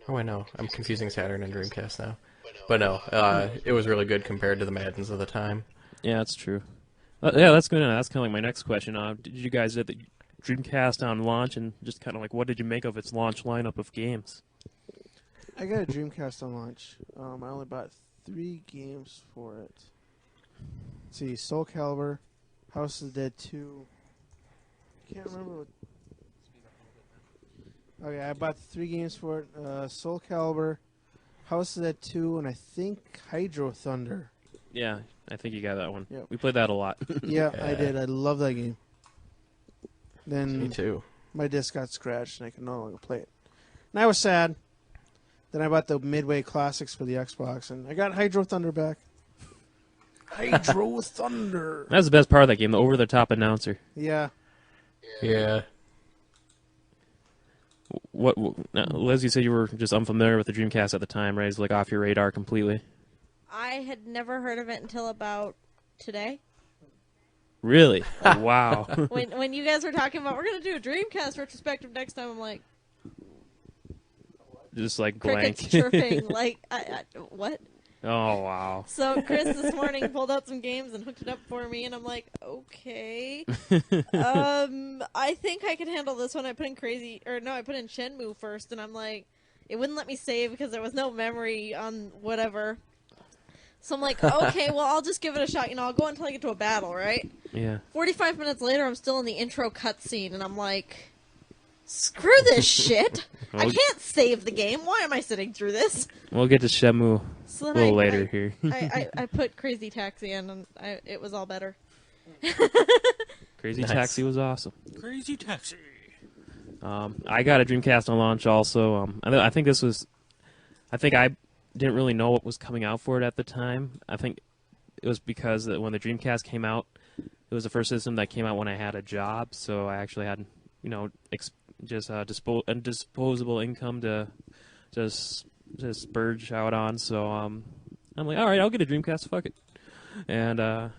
Speaker 4: Oh, I know. I'm confusing Saturn and Dreamcast now. But no, it was really good compared to the Maddens of the time.
Speaker 1: Yeah, that's true. Yeah, that's good. That's kind of like my next question. Did you guys get the Dreamcast on launch, and just kind of like what did you make of its launch lineup of games?
Speaker 2: I got a Dreamcast on launch. I only bought 3 games for it. Let's see, Soul Calibur, House of the Dead 2. Can't remember what. Okay, I bought 3 games for it. Soul Calibur, House of the Dead 2, and I think Hydro Thunder.
Speaker 1: Yeah, I think you got that one.
Speaker 2: Yep.
Speaker 1: We played that a lot.
Speaker 2: Yeah, I did. I love that game.
Speaker 4: Me
Speaker 2: Then
Speaker 4: too.
Speaker 2: my disc got scratched and I could no longer play it. And I was sad. Then I bought the Midway Classics for the Xbox, and I got Hydro Thunder back. Hydro Thunder!
Speaker 1: That's the best part of that game, the over-the-top announcer.
Speaker 2: Yeah.
Speaker 4: Yeah.
Speaker 1: Now, Liz, you said you were just unfamiliar with the Dreamcast at the time, right? It's like off your radar completely.
Speaker 3: I had never heard of it until about today.
Speaker 1: Really? Wow.
Speaker 3: When you guys were talking about we're gonna do a Dreamcast retrospective next time, I'm like,
Speaker 1: Just like blank.
Speaker 3: crickets chirping. Like, what?
Speaker 1: Oh, wow.
Speaker 3: So Chris this morning pulled out some games and hooked it up for me, and I'm like, okay. I think I can handle this one. I put in I put in Shenmue first, and I'm like, it wouldn't let me save because there was no memory on whatever. So I'm like, okay, well, I'll just give it a shot. I'll go until I get to a battle, right?
Speaker 1: Yeah.
Speaker 3: 45 minutes later, I'm still in the intro cutscene, and I'm like, screw this shit. I
Speaker 1: Well-
Speaker 3: can't save the game. Why am I sitting through this?
Speaker 1: We'll get to Shenmue
Speaker 3: So
Speaker 1: a
Speaker 3: then
Speaker 1: little later here.
Speaker 3: I put Crazy Taxi in, and it was all better.
Speaker 1: Crazy
Speaker 4: Nice.
Speaker 1: Taxi was awesome.
Speaker 5: Crazy Taxi.
Speaker 1: I got a Dreamcast on launch also. I think I didn't really know what was coming out for it at the time. I think it was because when the Dreamcast came out, it was the first system that came out when I had a job, so I actually had, disposable income to just splurge out on. So I'm like, all right, I'll get a Dreamcast. Fuck it. And I'm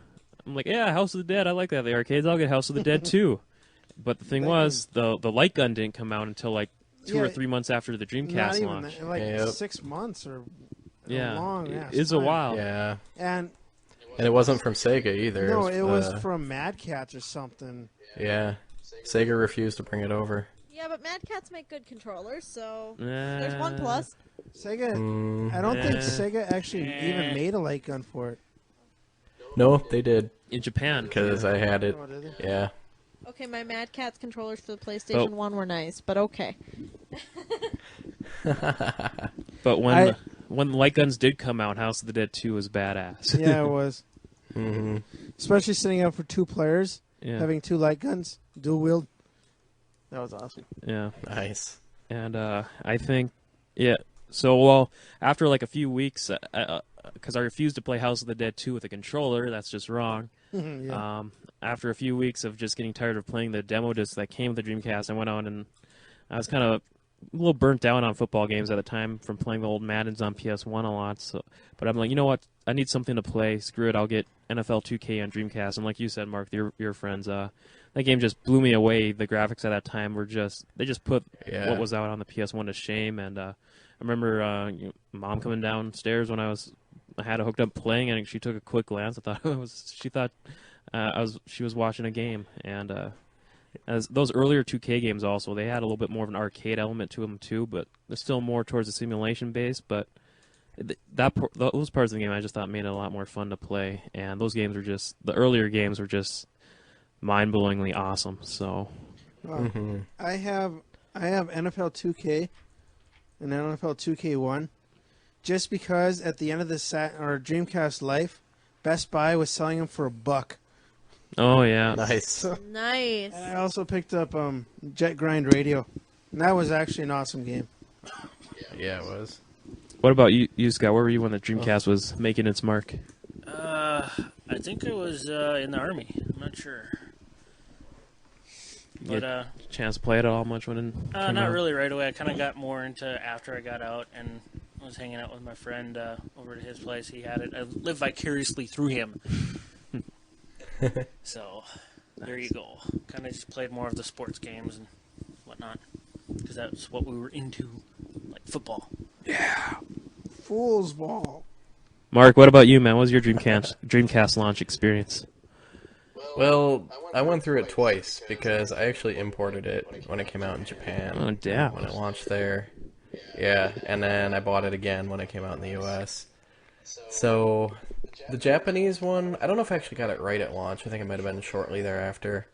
Speaker 1: like, yeah, House of the Dead. I like that. The arcades. I'll get House of the Dead too. But the thing
Speaker 2: That
Speaker 1: was, the light gun didn't come out until like 2 or
Speaker 2: Yeah,
Speaker 1: 3 months after the
Speaker 2: Not
Speaker 1: Dreamcast
Speaker 2: even
Speaker 1: launch.
Speaker 2: that, like
Speaker 4: Yep.
Speaker 2: 6 months or
Speaker 1: Yeah,
Speaker 2: a long
Speaker 1: it
Speaker 2: ass
Speaker 1: is a
Speaker 2: time.
Speaker 1: while.
Speaker 4: Yeah.
Speaker 2: And
Speaker 4: And it wasn't from Sega either.
Speaker 2: no, it was
Speaker 4: uh,
Speaker 2: from Mad Catz or something.
Speaker 4: Yeah. Sega refused to bring it over.
Speaker 3: Yeah, but Mad Catz make good controllers, so
Speaker 1: Eh,
Speaker 3: there's one plus.
Speaker 2: Sega,
Speaker 4: Mm,
Speaker 2: I don't think
Speaker 1: Eh.
Speaker 2: Sega actually even made a light gun for it.
Speaker 4: no, they did.
Speaker 1: in Japan.
Speaker 4: Because I had it.
Speaker 2: Oh, did they?
Speaker 4: Yeah.
Speaker 3: Okay, my Mad Catz controllers for the PlayStation
Speaker 1: Oh.
Speaker 3: 1 were nice, but okay.
Speaker 1: But
Speaker 2: I-
Speaker 1: when light guns did come out, House of the Dead 2 was badass.
Speaker 2: Yeah, it was.
Speaker 4: hmm
Speaker 2: Especially sitting up for 2 players,
Speaker 1: yeah,
Speaker 2: having 2 light guns, dual wield. That was awesome.
Speaker 1: yeah.
Speaker 4: Nice.
Speaker 1: And I think, yeah. So, well, after like a few weeks, because I refused to play House of the Dead 2 with a controller, that's just wrong.
Speaker 2: Yeah.
Speaker 1: After a few weeks of just getting tired of playing the demo disc that came with the Dreamcast, I went on and I was kind of a little burnt out on football games at the time from playing the old Maddens on PS1 a lot. So, but I'm like, you know what? I need something to play. Screw it. I'll get NFL 2K on Dreamcast. And like you said, Mark, your friends, that game just blew me away. The graphics at that time were they just put
Speaker 4: Yeah.
Speaker 1: what was out on the PS1 to shame. And I remember Mom coming downstairs when I had it hooked up playing, and she took a quick glance. I thought she was watching a game. And as those earlier 2K games also, they had a little bit more of an arcade element to them too, but they're still more towards the simulation base. But those parts of the game I just thought made it a lot more fun to play. And those games were the earlier games were just mind-blowingly awesome. So
Speaker 4: hmm
Speaker 2: I have NFL 2K and NFL 2K1 just because at the end of the Dreamcast life, Best Buy was selling them for $1.
Speaker 1: oh yeah,
Speaker 4: Nice.
Speaker 3: Nice.
Speaker 2: And I also picked up Jet Grind Radio, and that was actually an awesome game.
Speaker 4: Yeah, it was.
Speaker 1: what about you, Scott? Where were you when the Dreamcast was making its mark?
Speaker 5: I think it was in the Army. I'm not sure. But
Speaker 1: Chance to play it all much when it came
Speaker 5: not
Speaker 1: out?
Speaker 5: really right away. I kind of got more into after I got out and was hanging out with my friend over at his place. He had it. I lived vicariously through him. So there you go. Kind of just played more of the sports games and whatnot because that's what we were into, like football.
Speaker 2: Fool's Ball.
Speaker 1: Mark, what about you, man? What was your Dreamcast launch experience?
Speaker 4: Well, I went through it twice because I actually imported it when it came out in Japan.
Speaker 1: Oh, damn.
Speaker 4: When it launched there. Yeah, and then I bought it again when it came out in the US. So, the Japanese one, I don't know if I actually got it right at launch. I think it might have been shortly thereafter.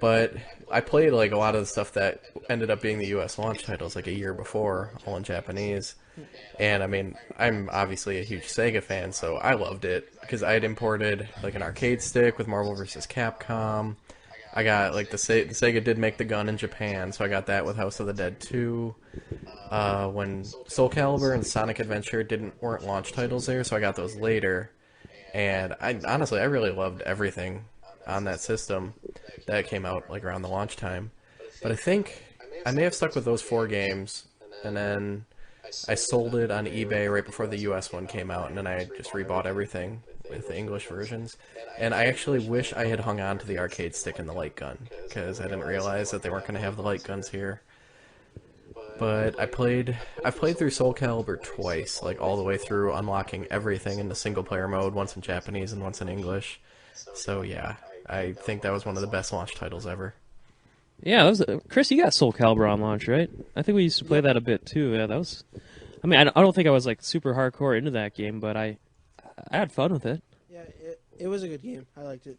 Speaker 4: But I played like a lot of the stuff that ended up being the US launch titles like a year before, all in Japanese. And I mean, I'm obviously a huge Sega fan, so I loved it because I had imported like an arcade stick with Marvel vs. Capcom. I got like the Sega did make the gun in Japan, so I got that with House of the Dead 2. When Soul Calibur and Sonic Adventure weren't launch titles there, so I got those later. And I really loved everything on that system that came out like around the launch time. But I think I may have stuck with those 4 games, and then I sold it on eBay right before the US one came out, and then I just rebought everything with the English versions. And I actually wish I had hung on to the arcade stick and the light gun, because I didn't realize that they weren't going to have the light guns here. But I've played through Soul Calibur twice, like all the way through, unlocking everything in the single player mode, once in Japanese and once in English. So yeah, I think that was one of the best launch titles ever.
Speaker 1: Yeah, that was Chris. You got Soul Calibur on launch, right? I think we used to play that a bit too. Yeah, that was. I mean, I don't think I was like super hardcore into that game, but I had fun with it.
Speaker 2: Yeah, it was a good game. I liked it.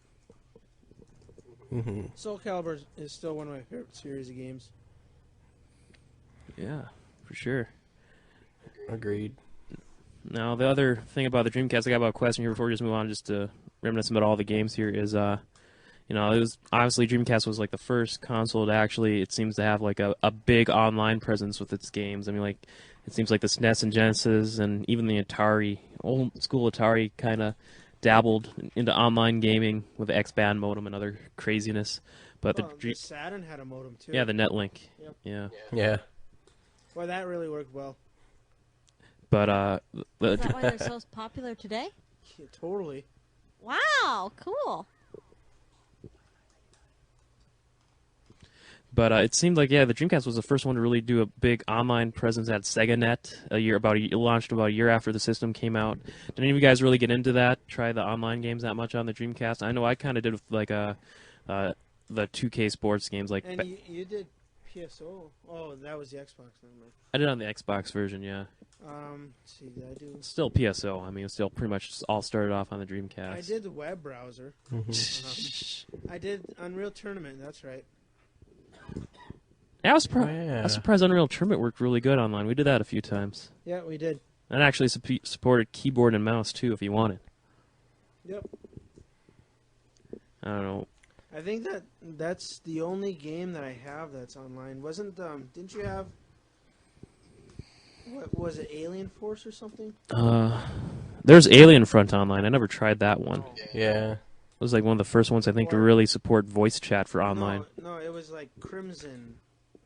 Speaker 4: hmm
Speaker 2: Soul Calibur is still one of my favorite series of games.
Speaker 1: Yeah, for sure.
Speaker 4: Agreed.
Speaker 1: Now, the other thing about the Dreamcast, I got about a question here before we just move on, just to reminisce about all the games here, is, it was obviously Dreamcast was like the first console to actually, it seems to have like a big online presence with its games. I mean, like, it seems like the SNES and Genesis and even the Atari, old school Atari, kind of dabbled into online gaming with the X-Band modem and other craziness. But
Speaker 2: The Saturn had a modem too.
Speaker 1: yeah, the Netlink.
Speaker 2: Yep.
Speaker 1: Yeah.
Speaker 4: Yeah.
Speaker 2: Well, that really worked well.
Speaker 1: But
Speaker 3: Is that why they're so popular today?
Speaker 2: Yeah, totally.
Speaker 3: Wow, cool.
Speaker 1: But it seemed like, yeah, the Dreamcast was the first one to really do a big online presence at SegaNet it launched about a year after the system came out. Did any of you guys really get into that, try the online games that much on the Dreamcast? I know I kind of did with, like, the 2K sports games. Like,
Speaker 2: And you did PSO? Oh, that was the Xbox. Never mind.
Speaker 1: I did on the Xbox version, yeah.
Speaker 2: Let's see, did I do?
Speaker 1: Still PSO. I mean, it still pretty much all started off on the Dreamcast.
Speaker 2: I did the web browser. I did Unreal Tournament, that's right.
Speaker 1: Yeah, I was
Speaker 4: yeah.
Speaker 1: surprised Unreal Tournament worked really good online. We did that a few times.
Speaker 2: Yeah, we did.
Speaker 1: And it actually supported keyboard and mouse, too, if you wanted.
Speaker 2: Yep.
Speaker 1: I don't know.
Speaker 2: I think that's the only game that I have that's online. Didn't you have, what was it, Alien Force or something?
Speaker 1: There's Alien Front online. I never tried that one.
Speaker 4: Yeah.
Speaker 1: It was like one of the first ones, I think, to really support voice chat for online.
Speaker 2: No, it was like Crimson,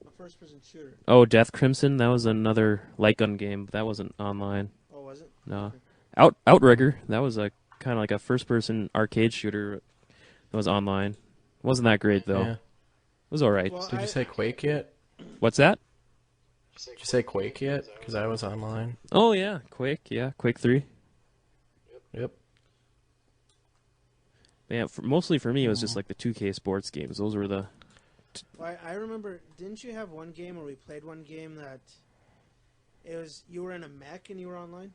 Speaker 2: a first-person shooter.
Speaker 1: Oh, Death Crimson? That was another light gun game, but that wasn't online.
Speaker 2: Oh, was it?
Speaker 1: No. Outrigger, that was a kind of like a first-person arcade shooter that was online. Wasn't that great, though.
Speaker 4: Yeah.
Speaker 1: It was alright.
Speaker 2: Well,
Speaker 4: Did you say Quake yet?
Speaker 1: What's that?
Speaker 4: Did you say Quake yet? Because I was online.
Speaker 1: Oh, yeah. Quake 3.
Speaker 4: Yep.
Speaker 1: Yeah, mostly for me, it was just like the 2K sports games. Those were the...
Speaker 2: I remember, didn't you have one game where we played one game that you were in a mech and you were online?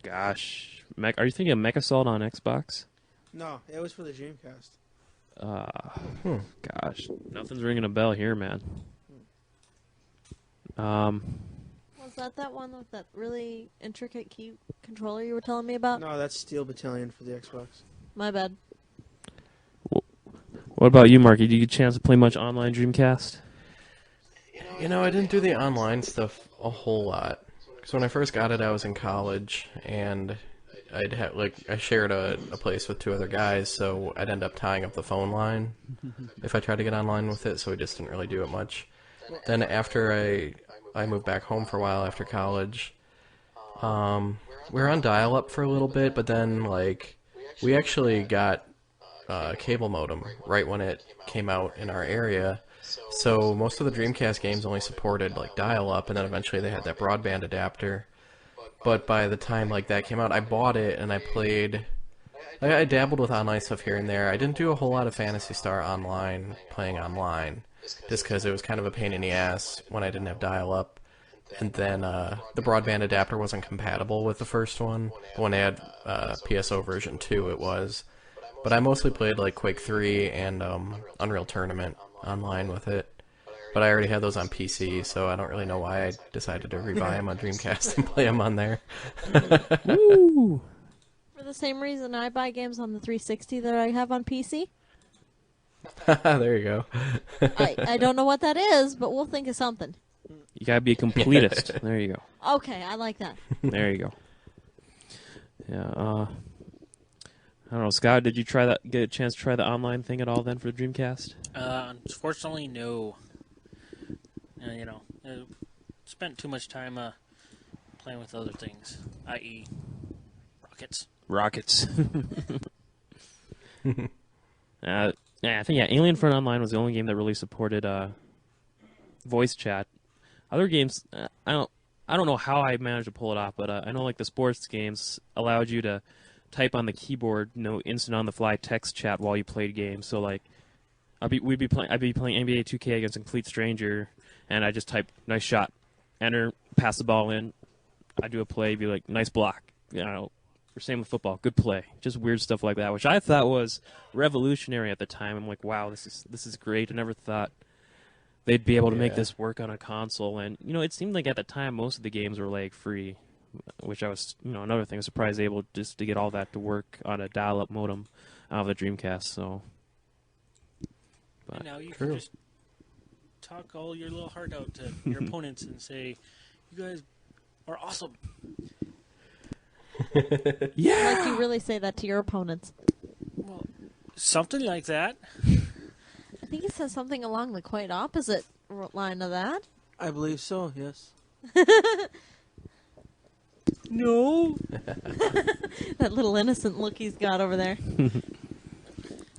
Speaker 1: Gosh. Are you thinking of Mech Assault on Xbox?
Speaker 2: No, it was for the Dreamcast.
Speaker 1: Gosh. Nothing's ringing a bell here, man.
Speaker 3: Was that one with that really intricate key controller you were telling me about?
Speaker 2: No, that's Steel Battalion for the Xbox.
Speaker 3: My bad.
Speaker 1: What about you, Mark? Did you get a chance to play much online Dreamcast?
Speaker 4: You know, I didn't do the online stuff a whole lot. Because when I first got it, I was in college, and I shared a place with two other guys, so I'd end up tying up the phone line if I tried to get online with it, so we just didn't really do it much. Then after I moved back home for a while after college, we were on dial-up for a little bit, but then, like, we actually got a cable modem right when it came out in our area. So most of the Dreamcast games only supported, like, dial-up, and then eventually they had that broadband adapter. But by the time, like, that came out, I bought it, and I played... I dabbled with online stuff here and there. I didn't do a whole lot of Phantasy Star online, playing online, just because it was kind of a pain in the ass when I didn't have dial-up. And then the broadband adapter wasn't compatible with the first one. When they had PSO version 2, it was. But I mostly played, like, Quake 3 and Unreal Tournament online with it. But I already had those on PC, so I don't really know why I decided to rebuy them on Dreamcast and play them on there.
Speaker 1: Woo!
Speaker 3: For the same reason I buy games on the 360 that I have on PC.
Speaker 4: There you go.
Speaker 3: I don't know what that is, but we'll think of something.
Speaker 1: You gotta be a completist. There you go.
Speaker 3: Okay, I like that.
Speaker 1: There you go. Yeah, I don't know, Scott, did you get a chance to try the online thing at all then for the Dreamcast?
Speaker 5: Unfortunately, no. Spent too much time playing with other things, i.e., rockets.
Speaker 1: Yeah, I think Alien Front Online was the only game that really supported voice chat. Other games, I don't know how I managed to pull it off, but I know like the sports games allowed you to type on the keyboard, instant on the fly text chat while you played games. So like, I'd be playing NBA 2K against a complete stranger, and I just type nice shot, enter, pass the ball in. I do a play, be like nice block, or same with football, good play, just weird stuff like that, which I thought was revolutionary at the time. I'm like, wow, this is great. I never thought they'd be able to make this work on a console, and it seemed like at the time most of the games were lag free, which I was another thing. I was surprised able just to get all that to work on a dial-up modem out of the Dreamcast. So,
Speaker 5: and now you can just talk all your little heart out to your opponents and say, "You guys are awesome."
Speaker 1: Yeah.
Speaker 3: Like you really say that to your opponents.
Speaker 5: Well, something like that.
Speaker 3: I think he says something along the quite opposite line of that.
Speaker 2: I believe so, yes.
Speaker 5: No.
Speaker 3: That little innocent look he's got over there.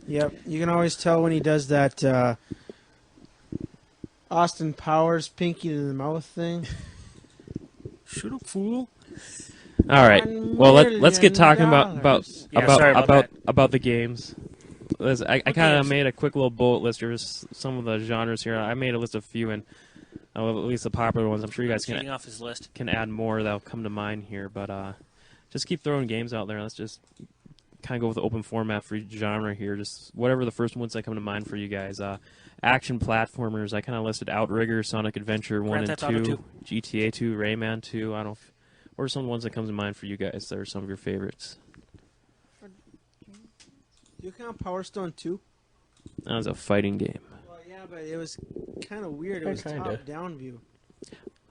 Speaker 2: Yep, you can always tell when he does that Austin Powers pinky to the mouth thing.
Speaker 1: Shoot up, fool. All right.
Speaker 2: $1
Speaker 1: Well, let's get talking about
Speaker 2: million.
Speaker 5: Yeah, sorry about
Speaker 1: about the games. I kind of
Speaker 5: games?
Speaker 1: made a quick little bullet list of some of the genres here. I made a list of a few, and at least the popular ones. I'm sure you guys
Speaker 5: Checking off his list.
Speaker 1: can add more that'll come to mind here. But just keep throwing games out there. Let's just kind of go with the open format for each genre here. Just whatever the first ones that come to mind for you guys. Action platformers. I kind of listed Outrigger, Sonic Adventure 1
Speaker 5: Grand
Speaker 1: and
Speaker 5: Theft Auto
Speaker 1: 2,
Speaker 5: 2.
Speaker 1: GTA 2, Rayman 2. I don't. What are some of the ones that come to mind for you guys that are some of your favorites?
Speaker 2: Do you count Power Stone 2?
Speaker 1: That was a fighting game.
Speaker 2: Well, yeah, but it was kind of weird. It
Speaker 4: Yeah,
Speaker 2: was
Speaker 4: kinda.
Speaker 2: top-down view.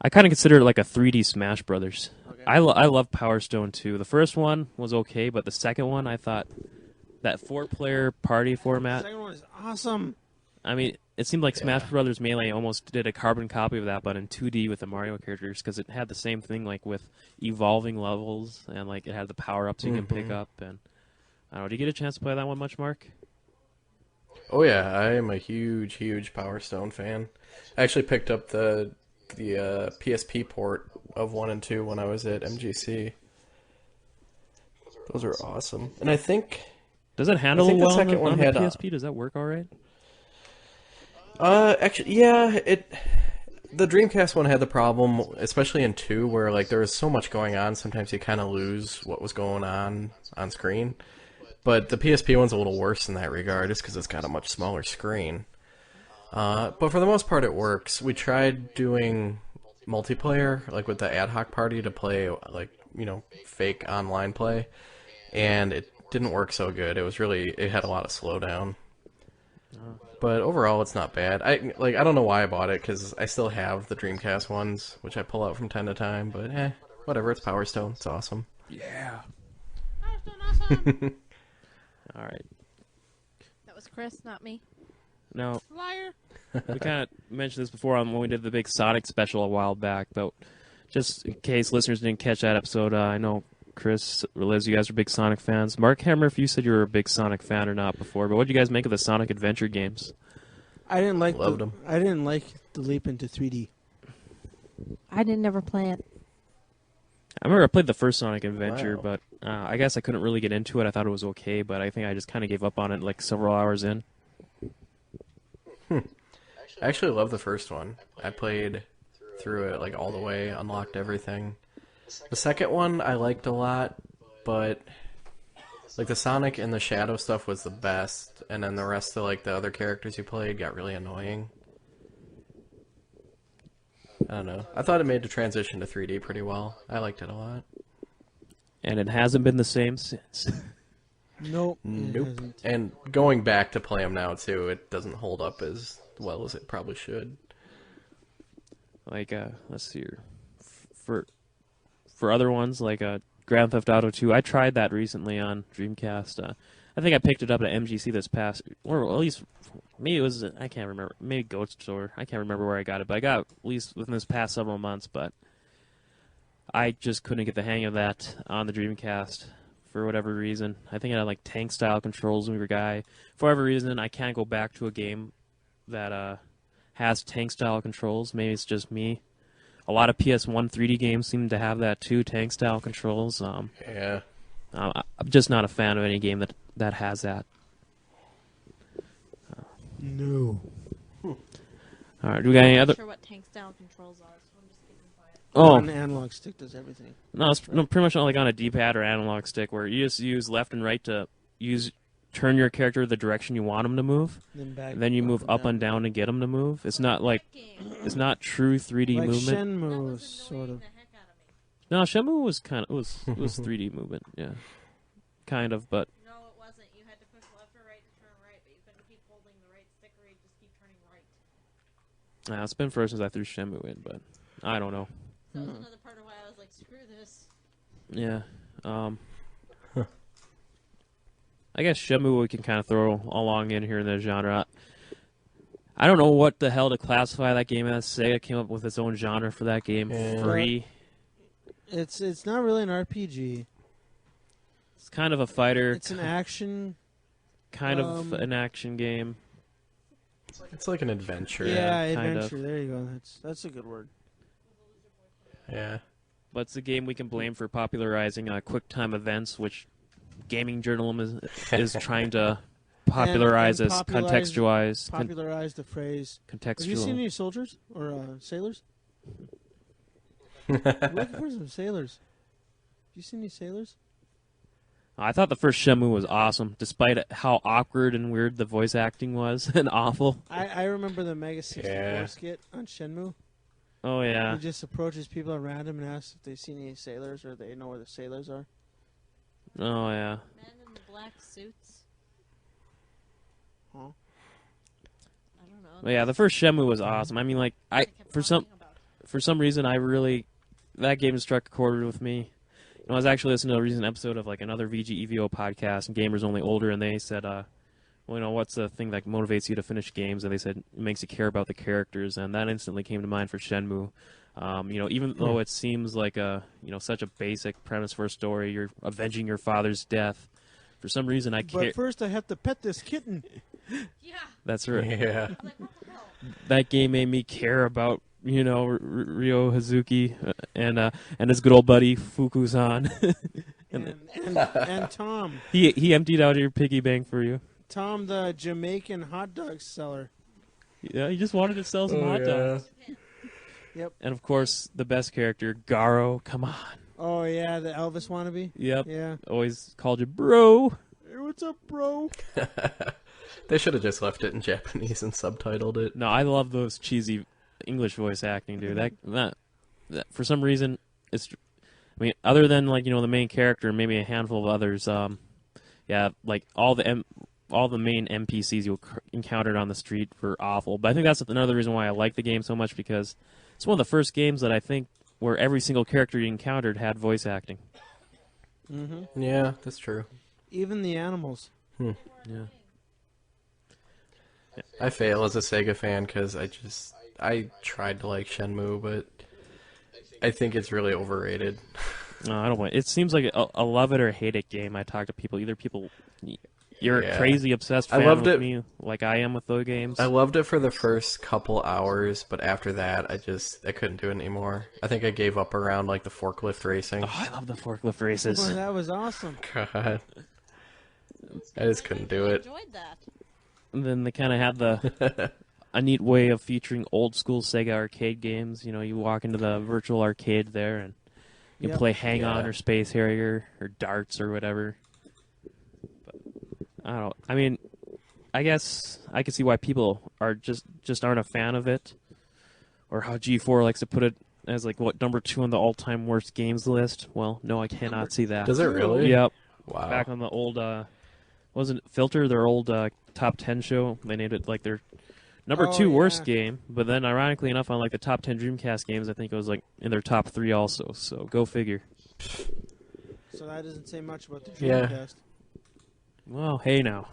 Speaker 1: I kind of consider it like a 3D Smash Brothers.
Speaker 2: Okay.
Speaker 1: I love Power Stone 2. The first one was okay, but the second one, I thought that 4-player party
Speaker 2: The
Speaker 1: format.
Speaker 2: second one is awesome.
Speaker 1: I mean, it seemed like Smash Brothers Melee almost did a carbon copy of that, but in 2D with the Mario characters, because it had the same thing, like with evolving levels, and like it had the power-ups you can pick up. And I don't know. Did you get a chance to play that one much, Mark?
Speaker 4: Oh yeah, I am a huge Power Stone fan. I actually picked up the PSP port of 1 and 2 when I was at MGC. Those are awesome, and I think
Speaker 1: Does it handle
Speaker 4: I think the
Speaker 1: well on
Speaker 4: second
Speaker 1: the,
Speaker 4: one
Speaker 1: on the
Speaker 4: had,
Speaker 1: PSP? Does that work all right?
Speaker 4: actually, yeah, the Dreamcast one had the problem, especially in 2, where like there was so much going on. Sometimes you kind of lose what was going on screen. But the PSP one's a little worse in that regard, just because it's got a much smaller screen. But for the most part, it works. We tried doing multiplayer, like with the ad hoc party, to play like fake online play, and it didn't work so good. It had a lot of slowdown. But overall, it's not bad. I don't know why I bought it, because I still have the Dreamcast ones, which I pull out from time to time. But whatever. It's Power Stone. It's awesome.
Speaker 1: Yeah. All right.
Speaker 3: That was Chris, not me.
Speaker 1: Now,
Speaker 3: Liar.
Speaker 1: we kind of mentioned this before when we did the big Sonic special a while back, but just in case listeners didn't catch that episode, I know Chris, Lyzz, you guys are big Sonic fans. Mark, I can't remember if you said you were a big Sonic fan or not before, but what did you guys make of the Sonic Adventure games?
Speaker 2: I didn't like
Speaker 4: Loved 'em.
Speaker 2: I didn't like the leap into 3D.
Speaker 3: I didn't never play it.
Speaker 1: I remember I played the first Sonic Adventure,
Speaker 4: Wow.
Speaker 1: but I guess I couldn't really get into it. I thought it was okay, but I think I just kind of gave up on it like several hours in.
Speaker 4: I actually love the first one. I played through it like all the way, unlocked everything. The second one I liked a lot, but like the Sonic and the Shadow stuff was the best, and then the rest of like the other characters you played got really annoying. I don't know. I thought it made the transition to 3D pretty well. I liked it a lot.
Speaker 1: And it hasn't been the same since.
Speaker 2: Nope. it
Speaker 4: Nope.
Speaker 2: hasn't.
Speaker 4: And going back to play them now too, it doesn't hold up as well as it probably should.
Speaker 1: Like, let's see here. For other ones, like Grand Theft Auto 2, I tried that recently on Dreamcast. I think I picked it up at MGC this past, or at least, maybe it was, I can't remember, maybe Goat Store. I can't remember where I got it, but I got it at least within this past several months, but I just couldn't get the hang of that on the Dreamcast for whatever reason. I think it had like tank-style controls when we were guy. For whatever reason, I can't go back to a game that has tank-style controls. Maybe it's just me. A lot of PS1 3D games seem to have that too, tank-style controls.
Speaker 4: Yeah.
Speaker 1: I'm just not a fan of any game that has that.
Speaker 2: No.
Speaker 1: All right, do we got any
Speaker 3: I'm
Speaker 1: other?
Speaker 3: not sure what tank style controls are, so I'm just keeping quiet.
Speaker 1: Oh,
Speaker 2: One analog stick does everything.
Speaker 1: no, it's pretty much like on a D-pad or analog stick, where you just use left and right to turn your character the direction you want him to move,
Speaker 2: Then back.
Speaker 1: and then you move up and down to get him to move. It's not like it's not true 3D
Speaker 2: Like
Speaker 1: movement.
Speaker 2: Shenmue, sort of.
Speaker 1: No, Shenmue was it was 3D movement, yeah, kind of, but
Speaker 3: No, it wasn't. You had to push left or right to turn right, but you couldn't keep holding the right stick or you'd just keep turning right.
Speaker 1: it's been forever since I threw Shenmue in, but I don't know.
Speaker 3: That was another part of why I was like, screw this.
Speaker 1: Yeah. I guess Shenmue we can kind of throw along in here in the genre. I don't know what the hell to classify that game as. Sega came up with its own genre for that game.
Speaker 4: Yeah.
Speaker 1: Free.
Speaker 2: It's not really an RPG.
Speaker 1: It's kind of a fighter.
Speaker 2: It's an action.
Speaker 1: kind of an action game.
Speaker 4: It's like an adventure.
Speaker 2: Yeah,
Speaker 1: kind
Speaker 2: adventure. There you go. That's a good word.
Speaker 4: Yeah.
Speaker 1: But it's a game we can blame for popularizing QuickTime events, which gaming journalism is trying to popularize
Speaker 2: And
Speaker 1: as contextualized.
Speaker 2: Popularize the phrase.
Speaker 1: Contextual.
Speaker 2: Have you seen any soldiers or sailors? We're looking for some sailors. Have you seen any sailors?
Speaker 1: I thought the first Shenmue was awesome, despite how awkward and weird the voice acting was and awful.
Speaker 2: I remember the Mega 64 skit on Shenmue.
Speaker 1: Oh, yeah.
Speaker 2: He just approaches people at random and asks if they've seen any sailors or they know where the sailors are.
Speaker 1: Oh, yeah.
Speaker 3: Men in the black suits.
Speaker 2: Huh?
Speaker 3: I don't know.
Speaker 1: But yeah, the first Shenmue was awesome. I mean, like, for some reason, that game struck a chord with me. I was actually listening to a recent episode of like another VGevo podcast, and Gamers Only Older, and they said, well, what's the thing that motivates you to finish games? And they said it makes you care about the characters, and that instantly came to mind for Shenmue. Even though it seems like such a basic premise for a story, you're avenging your father's death. For some reason, I care.
Speaker 2: But first, I have to pet this kitten.
Speaker 3: Yeah.
Speaker 1: That's right.
Speaker 4: Yeah.
Speaker 3: I was like, what the hell?
Speaker 1: That game made me care about Ryo Hazuki and his good old buddy Fuku-san.
Speaker 2: and Tom.
Speaker 1: He emptied out your piggy bank for you.
Speaker 2: Tom, the Jamaican hot dog seller.
Speaker 1: Yeah, he just wanted to sell some hot dogs.
Speaker 2: Yep.
Speaker 1: And of course, the best character, Garo. Come on.
Speaker 2: Oh, yeah, the Elvis wannabe?
Speaker 1: Yep.
Speaker 2: Yeah.
Speaker 1: Always called you bro.
Speaker 2: Hey, what's up, bro?
Speaker 4: They should have just left it in Japanese and subtitled it.
Speaker 1: No, I love those cheesy English voice acting, dude. That for some reason, other than the main character and maybe a handful of others, like all the main NPCs you encountered on the street were awful. But I think that's another reason why I like the game so much, because it's one of the first games that I think where every single character you encountered had voice acting.
Speaker 2: Mm-hmm.
Speaker 4: Yeah, that's true.
Speaker 2: Even the animals.
Speaker 1: Yeah.
Speaker 4: I fail as a Sega fan because I tried to like Shenmue, but I think it's really overrated.
Speaker 1: No, I don't want. It seems like a love it or hate it game. I talk to people. You're a crazy obsessed fan with me, like I am with those games.
Speaker 4: I loved it for the first couple hours, but after that, I couldn't do it anymore. I think I gave up around like the forklift racing.
Speaker 1: Oh, I love the forklift races.
Speaker 2: Oh, that was awesome.
Speaker 4: God, I just couldn't do it.
Speaker 3: Enjoyed that.
Speaker 1: And then they kind of had a neat way of featuring old school Sega arcade games. You walk into the virtual arcade there and you play Hang On or Space Harrier or darts or whatever. I guess I can see why people are just aren't a fan of it, or how G4 likes to put it as like number 2 on the all-time worst games list. Well, no, I cannot see that.
Speaker 4: Does it really?
Speaker 1: Yep.
Speaker 4: Wow.
Speaker 1: Back on the old wasn't Filter, their old top 10 show, they named it like their number 2 worst game. But then, ironically enough, on like the top 10 Dreamcast games, I think it was like in their top 3 also. So go figure.
Speaker 2: So that doesn't say much about the Dreamcast.
Speaker 4: Yeah.
Speaker 1: Well, hey now.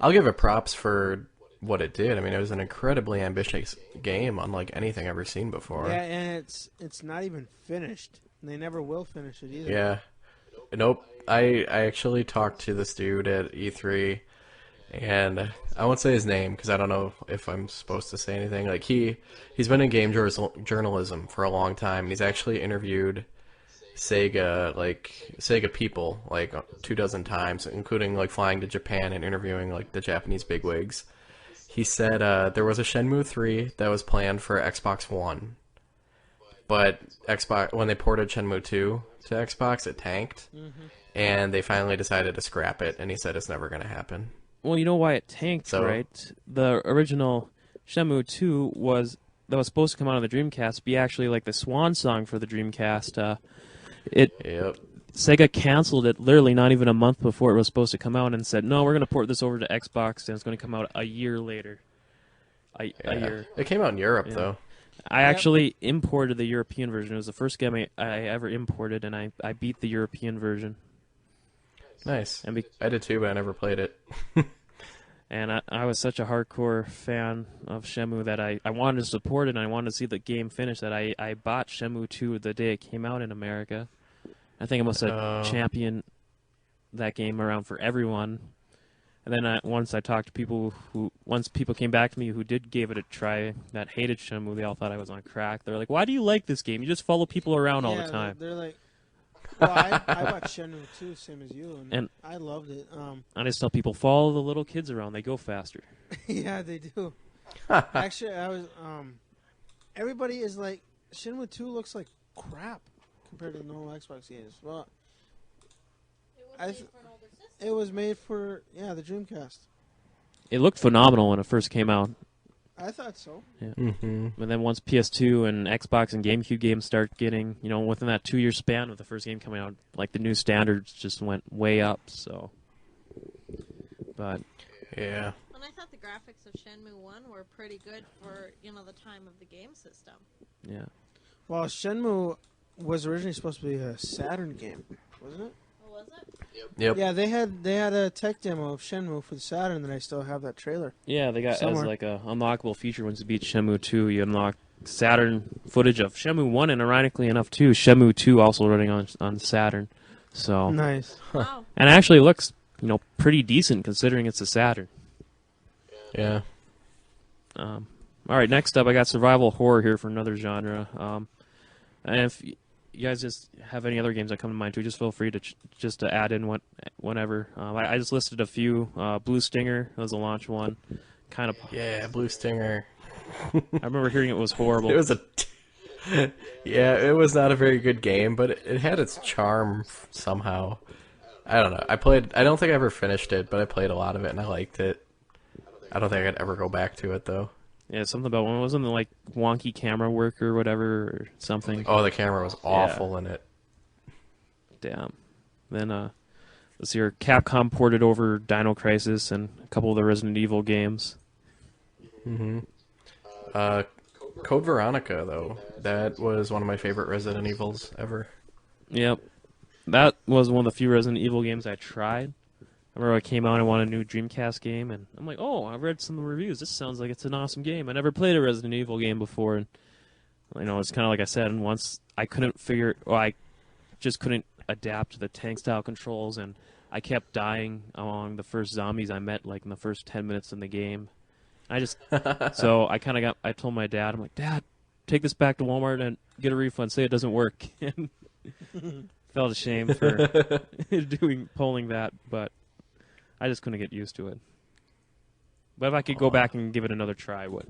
Speaker 4: I'll give it props for what it did. I mean, it was an incredibly ambitious game, unlike anything I've ever seen before.
Speaker 2: Yeah, and it's not even finished. And they never will finish it either.
Speaker 4: Yeah. Nope. I actually talked to this dude at E3, and I won't say his name because I don't know if I'm supposed to say anything. Like he's been in game journalism for a long time, and he's actually interviewed Sega people like 24 times, including like flying to Japan and interviewing like the Japanese bigwigs. He said there was a Shenmue 3 that was planned for Xbox One, but when they ported Shenmue 2 to Xbox, it tanked, and they finally decided to scrap it. And he said it's never going to happen.
Speaker 1: Well, you know why it tanked, right? The original Shenmue 2 was supposed to come out on the Dreamcast, be actually like the swan song for the Dreamcast. Sega canceled it literally not even a month before it was supposed to come out and said, no, we're going to port this over to Xbox, and it's going to come out a year later. A year.
Speaker 4: It came out in Europe, though.
Speaker 1: I actually imported the European version. It was the first game I ever imported, and I beat the European version.
Speaker 4: Nice. I did too, but I never played it.
Speaker 1: And I was such a hardcore fan of Shenmue that I wanted to support it, and I wanted to see the game finish, that I bought Shenmue 2 the day it came out in America. I think I must have championed that game around for everyone. And then once I talked to people once people came back to me who gave it a try that hated Shenmue, they all thought I was on crack. They're like, "Why do you like this game? You just follow people around all the time."
Speaker 2: They're like, well, I bought Shenmue too, same as you, and I loved it.
Speaker 1: I just tell people, follow the little kids around. They go faster.
Speaker 2: Yeah, they do. Actually, I was. Everybody is like, Shenmue 2 looks like crap compared to the normal Xbox games. Well, it was made for the Dreamcast.
Speaker 1: It looked phenomenal when it first came out.
Speaker 2: I thought so.
Speaker 1: Yeah. And then once PS2 and Xbox and GameCube games start getting, within that 2-year span of the first game coming out, like the new standards just went way up. So, but
Speaker 4: yeah.
Speaker 3: And I thought the graphics of Shenmue 1 were pretty good for the time of the game system.
Speaker 1: Yeah.
Speaker 2: Well, Shenmue was originally supposed to be a Saturn game, wasn't it?
Speaker 3: Was it?
Speaker 4: Yep.
Speaker 2: Yeah, they had a tech demo of Shenmue for the Saturn, and I still have that trailer.
Speaker 1: Yeah, they got
Speaker 2: somewhere.
Speaker 1: as like a unlockable feature once you beat Shenmue 2, you unlock Saturn footage of Shenmue 1, and ironically enough, too, Shenmue 2 also running on Saturn. So
Speaker 2: Nice.
Speaker 3: Wow.
Speaker 1: and it actually looks, pretty decent considering it's a Saturn.
Speaker 4: Yeah.
Speaker 1: All right, next up, I got survival horror here for another genre. And if you guys just have any other games that come to mind too, just feel free to just to add in whenever. I just listed a few. Blue Stinger was a launch one. Kind of.
Speaker 4: Yeah, Blue Stinger.
Speaker 1: I remember hearing it was horrible.
Speaker 4: It was yeah, it was not a very good game, but it had its charm somehow. I don't know. I don't think I ever finished it, but I played a lot of it and I liked it. I don't think I'd ever go back to it though.
Speaker 1: Yeah, something about one wasn't like wonky camera work or whatever or something.
Speaker 4: Oh, the camera was awful in it.
Speaker 1: Damn. Then let's see here. Capcom ported over Dino Crisis and a couple of the Resident Evil games.
Speaker 4: Code Veronica though, that was one of my favorite Resident Evils ever.
Speaker 1: Yep. That was one of the few Resident Evil games I tried. I remember I came out and wanted a new Dreamcast game, and I'm like, oh, I read some reviews. This sounds like it's an awesome game. I never played a Resident Evil game before, and it's kind of like I said. And once I I just couldn't adapt to the tank-style controls, and I kept dying among the first zombies I met, like in the first 10 minutes in the game. So I told my dad, I'm like, Dad, take this back to Walmart and get a refund. Say it doesn't work. And felt ashamed for pulling that, but I just couldn't get used to it. But if I could go back and give it another try, I would.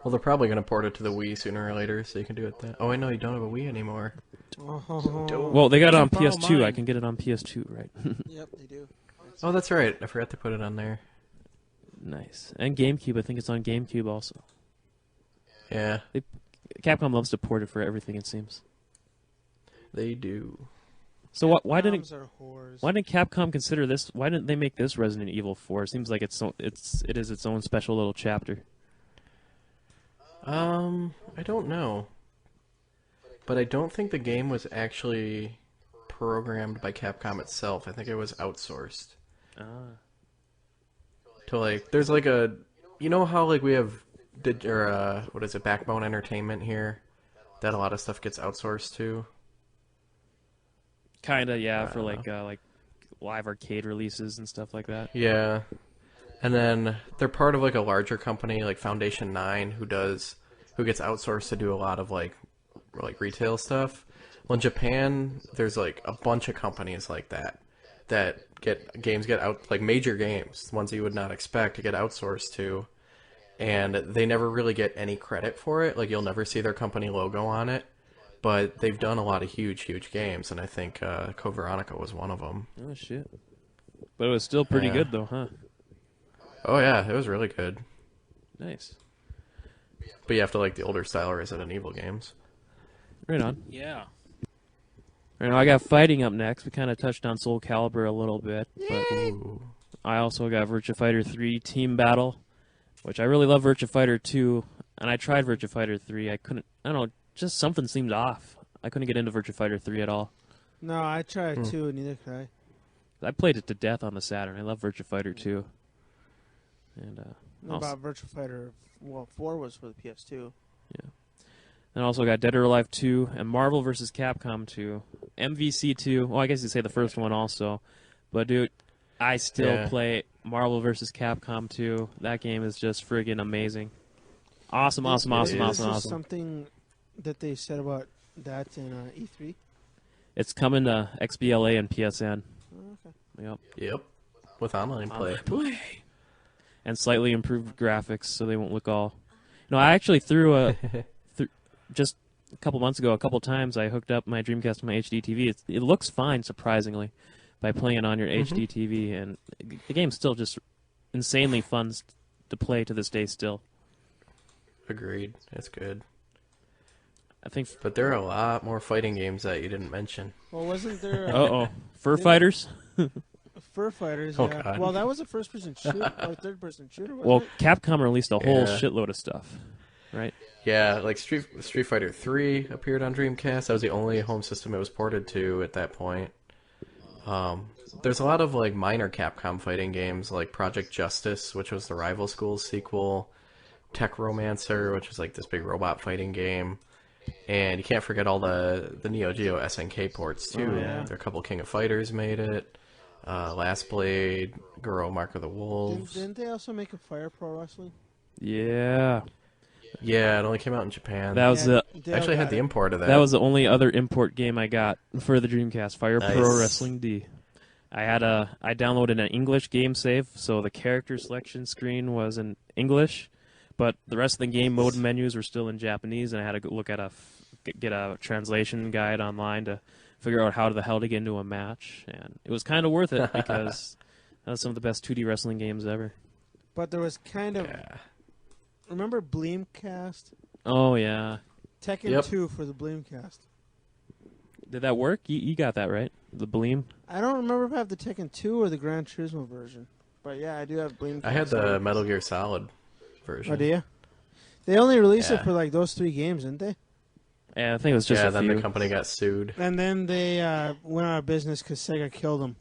Speaker 4: Well, they're probably going to port it to the Wii sooner or later, so you can do it then. Oh, I know you don't have a Wii anymore.
Speaker 1: Well, they got it on PS2. I can get it on PS2, right?
Speaker 2: Yep, they do.
Speaker 4: Oh, that's right. I forgot to put it on there.
Speaker 1: Nice. And GameCube. I think it's on GameCube also.
Speaker 4: Yeah.
Speaker 1: Capcom loves to port it for everything, it seems.
Speaker 4: They do.
Speaker 1: So why didn't
Speaker 2: Capcoms
Speaker 1: Capcom consider this? Why didn't they make this Resident Evil 4? It seems like it is its own special little chapter.
Speaker 4: I don't know. But I don't think the game was actually programmed by Capcom itself. I think it was outsourced. To there's how we have Backbone Entertainment here, that a lot of stuff gets outsourced to.
Speaker 1: Kinda, yeah, for like live arcade releases and stuff like that.
Speaker 4: Yeah. And then they're part of a larger company like Foundation 9 who gets outsourced to do a lot of retail stuff. Well, in Japan, there's a bunch of companies like that get out, major games, ones you would not expect, to get outsourced to, and they never really get any credit for it. You'll never see their company logo on it. But they've done a lot of huge games, and I think Code Veronica was one of them.
Speaker 1: Oh, shit. But it was still pretty good, though, huh?
Speaker 4: Oh, yeah, it was really good.
Speaker 1: Nice.
Speaker 4: But you have to like the older style Resident Evil games.
Speaker 1: Right on.
Speaker 5: Yeah.
Speaker 1: Right now, I got fighting up next. We kind of touched on Soul Calibur a little bit. But I also got Virtua Fighter 3 Team Battle, which I really love Virtua Fighter 2, and I tried Virtua Fighter 3. I don't know. Just something seemed off. I couldn't get into Virtua Fighter 3 at all.
Speaker 2: No, I tried 2, neither could I.
Speaker 1: I played it to death on the Saturn. I love Virtua Fighter 2. And
Speaker 2: about Virtua Fighter 4 was for the PS2.
Speaker 1: Yeah. And also got Dead or Alive 2 and Marvel vs. Capcom 2. MVC2. Well, I guess you say the first one also. But, dude, I still play Marvel vs. Capcom 2. That game is just friggin' amazing. Awesome.
Speaker 2: This is something that they said about that in E3.
Speaker 1: It's coming to XBLA and PSN.
Speaker 2: Oh, okay.
Speaker 4: Yep. With online play.
Speaker 1: And slightly improved graphics, so they won't look all... I actually threw just a couple months ago, a couple times, I hooked up my Dreamcast to my HD TV. It looks fine, surprisingly, by playing it on your HD TV, and the game's still just insanely fun to play to this day still.
Speaker 4: Agreed. It's good.
Speaker 1: I think.
Speaker 4: But there are a lot more fighting games that you didn't mention.
Speaker 2: Well, wasn't there...
Speaker 1: Fur Fighters?
Speaker 2: Fur Fighters,
Speaker 4: Oh,
Speaker 2: yeah.
Speaker 4: God.
Speaker 2: Well, that was a first-person shooter, or third-person shooter, wasn't it?
Speaker 1: Capcom released a whole shitload of stuff, right?
Speaker 4: Yeah, like Street Fighter 3 appeared on Dreamcast. That was the only home system it was ported to at that point. There's a lot of like minor Capcom fighting games, like Project Justice, which was the Rival Schools sequel, Tech Romancer, which was like this big robot fighting game, and you can't forget all the Neo Geo SNK ports too.
Speaker 2: Oh, yeah.
Speaker 4: There are a couple King of Fighters made it. Last Blade, Goro Mark of the Wolves.
Speaker 2: Didn't they also make a Fire Pro Wrestling?
Speaker 1: Yeah.
Speaker 4: Yeah, it only came out in Japan.
Speaker 1: That was
Speaker 2: Yeah,
Speaker 1: the...
Speaker 2: Dale
Speaker 4: Actually, I had
Speaker 2: got
Speaker 4: the
Speaker 2: it.
Speaker 4: import of that.
Speaker 1: That was the only other import game I got for the Dreamcast, Fire
Speaker 4: Nice.
Speaker 1: Pro Wrestling D. I downloaded an English game save, so the character selection screen was in English, but the rest of the game mode menus were still in Japanese, and I had to go look at get a translation guide online to figure out how the hell to get into a match, and it was kind of worth it because that was some of the best 2D wrestling games ever.
Speaker 2: But there was kind of... Remember Bleamcast?
Speaker 1: Oh, yeah.
Speaker 2: Tekken 2 for the Bleamcast.
Speaker 1: Did that work? You got that, right? The Bleem?
Speaker 2: I don't remember if I have the Tekken 2 or the Gran Turismo version. But yeah, I do have Bleamcast.
Speaker 4: I had the Metal Gear Solid version.
Speaker 2: Oh, do you? They only released
Speaker 4: Yeah.
Speaker 2: it for like those 3 games, didn't they?
Speaker 1: Yeah, I think it was just a
Speaker 4: then
Speaker 1: few.
Speaker 4: the company got sued.
Speaker 2: And then they went out of business because Sega killed them.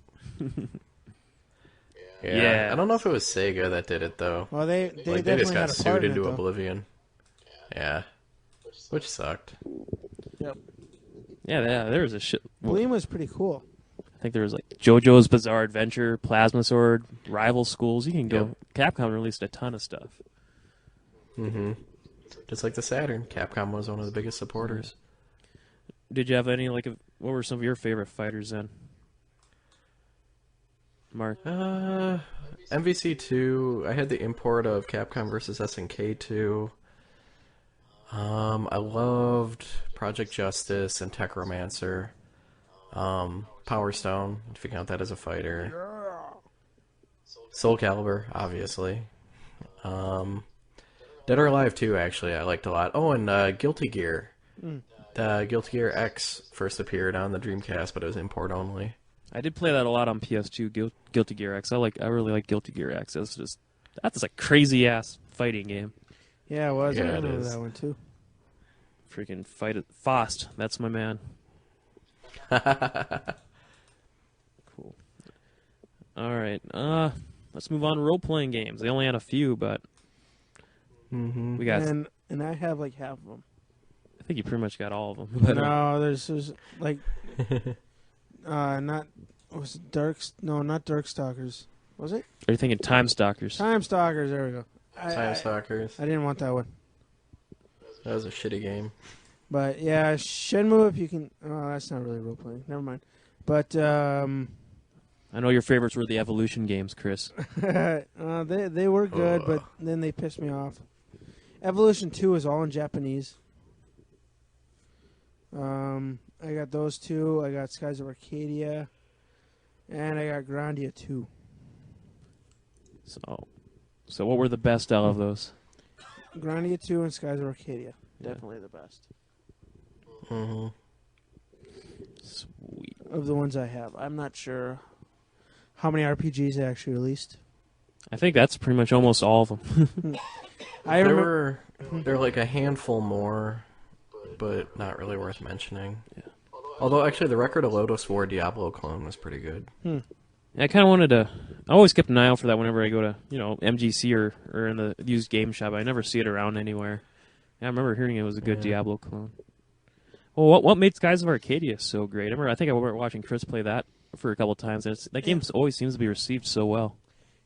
Speaker 1: Yeah.
Speaker 4: I don't know if it was Sega that did it though.
Speaker 2: Well, they
Speaker 4: Like
Speaker 2: definitely
Speaker 4: they just
Speaker 2: had
Speaker 4: got
Speaker 2: a part
Speaker 4: sued
Speaker 2: in it,
Speaker 4: into
Speaker 2: though.
Speaker 4: oblivion. Yeah, which sucked.
Speaker 2: Yep.
Speaker 1: Yeah, there was a shit.
Speaker 2: Bleem was pretty cool.
Speaker 1: I think there was like JoJo's Bizarre Adventure, Plasma Sword, Rival Schools. You can go. Capcom released a ton of stuff.
Speaker 4: Just like the Saturn, Capcom was one of the biggest supporters.
Speaker 1: Did you have any what were some of your favorite fighters then, Mark?
Speaker 4: MVC2. I had the import of Capcom vs SNK 2. I loved Project Justice and Tech Romancer. Power Stone, if you count that as a fighter. Soul Calibur, obviously. Dead or Alive 2, actually, I liked a lot. Oh, and Guilty Gear. Guilty Gear X first appeared on the Dreamcast, but it was import only.
Speaker 1: I did play that a lot on PS2. Guilty Gear X. I really like Guilty Gear X. That's a crazy ass fighting game.
Speaker 2: Yeah, it was. I
Speaker 4: Yeah, it
Speaker 2: remember
Speaker 4: is.
Speaker 2: that one too.
Speaker 1: Freaking fight it, Fost. That's my man. Cool. All right. Let's move on to role playing games. They only had a few, but we got.
Speaker 2: And I have like half of them.
Speaker 1: I think you pretty much got all of them. But,
Speaker 2: No, there's like not was it not Darkstalkers. Was it?
Speaker 1: are you thinking Time Stalkers?
Speaker 2: Time Stalkers, there we go.
Speaker 4: Time Stalkers.
Speaker 2: I didn't want that one.
Speaker 4: That was a shitty game.
Speaker 2: But yeah, Shenmue if you can that's not really role playing. Never mind. But
Speaker 1: I know your favorites were the Evolution games, Chris.
Speaker 2: they were good, but then they pissed me off. Evolution 2 is all in Japanese. I got those two. I got Skies of Arcadia, and I got Grandia 2.
Speaker 1: So what were the best out of those?
Speaker 2: Grandia 2 and Skies of Arcadia. Definitely the best.
Speaker 1: Sweet.
Speaker 2: Of the ones I have. I'm not sure how many RPGs they actually released.
Speaker 1: I think that's pretty much almost all of them.
Speaker 4: There were like a handful more, but not really worth mentioning.
Speaker 1: Yeah.
Speaker 4: Although, actually, the Record of Lotus War Diablo clone was pretty good.
Speaker 1: I kind of wanted to. I always kept an eye out for that whenever I go to MGC or in the used game shop. I never see it around anywhere. I remember hearing it was a good Diablo clone. Well, what made Skies of Arcadia so great? I think I remember watching Chris play that for a couple of times. And that game always seems to be received so well.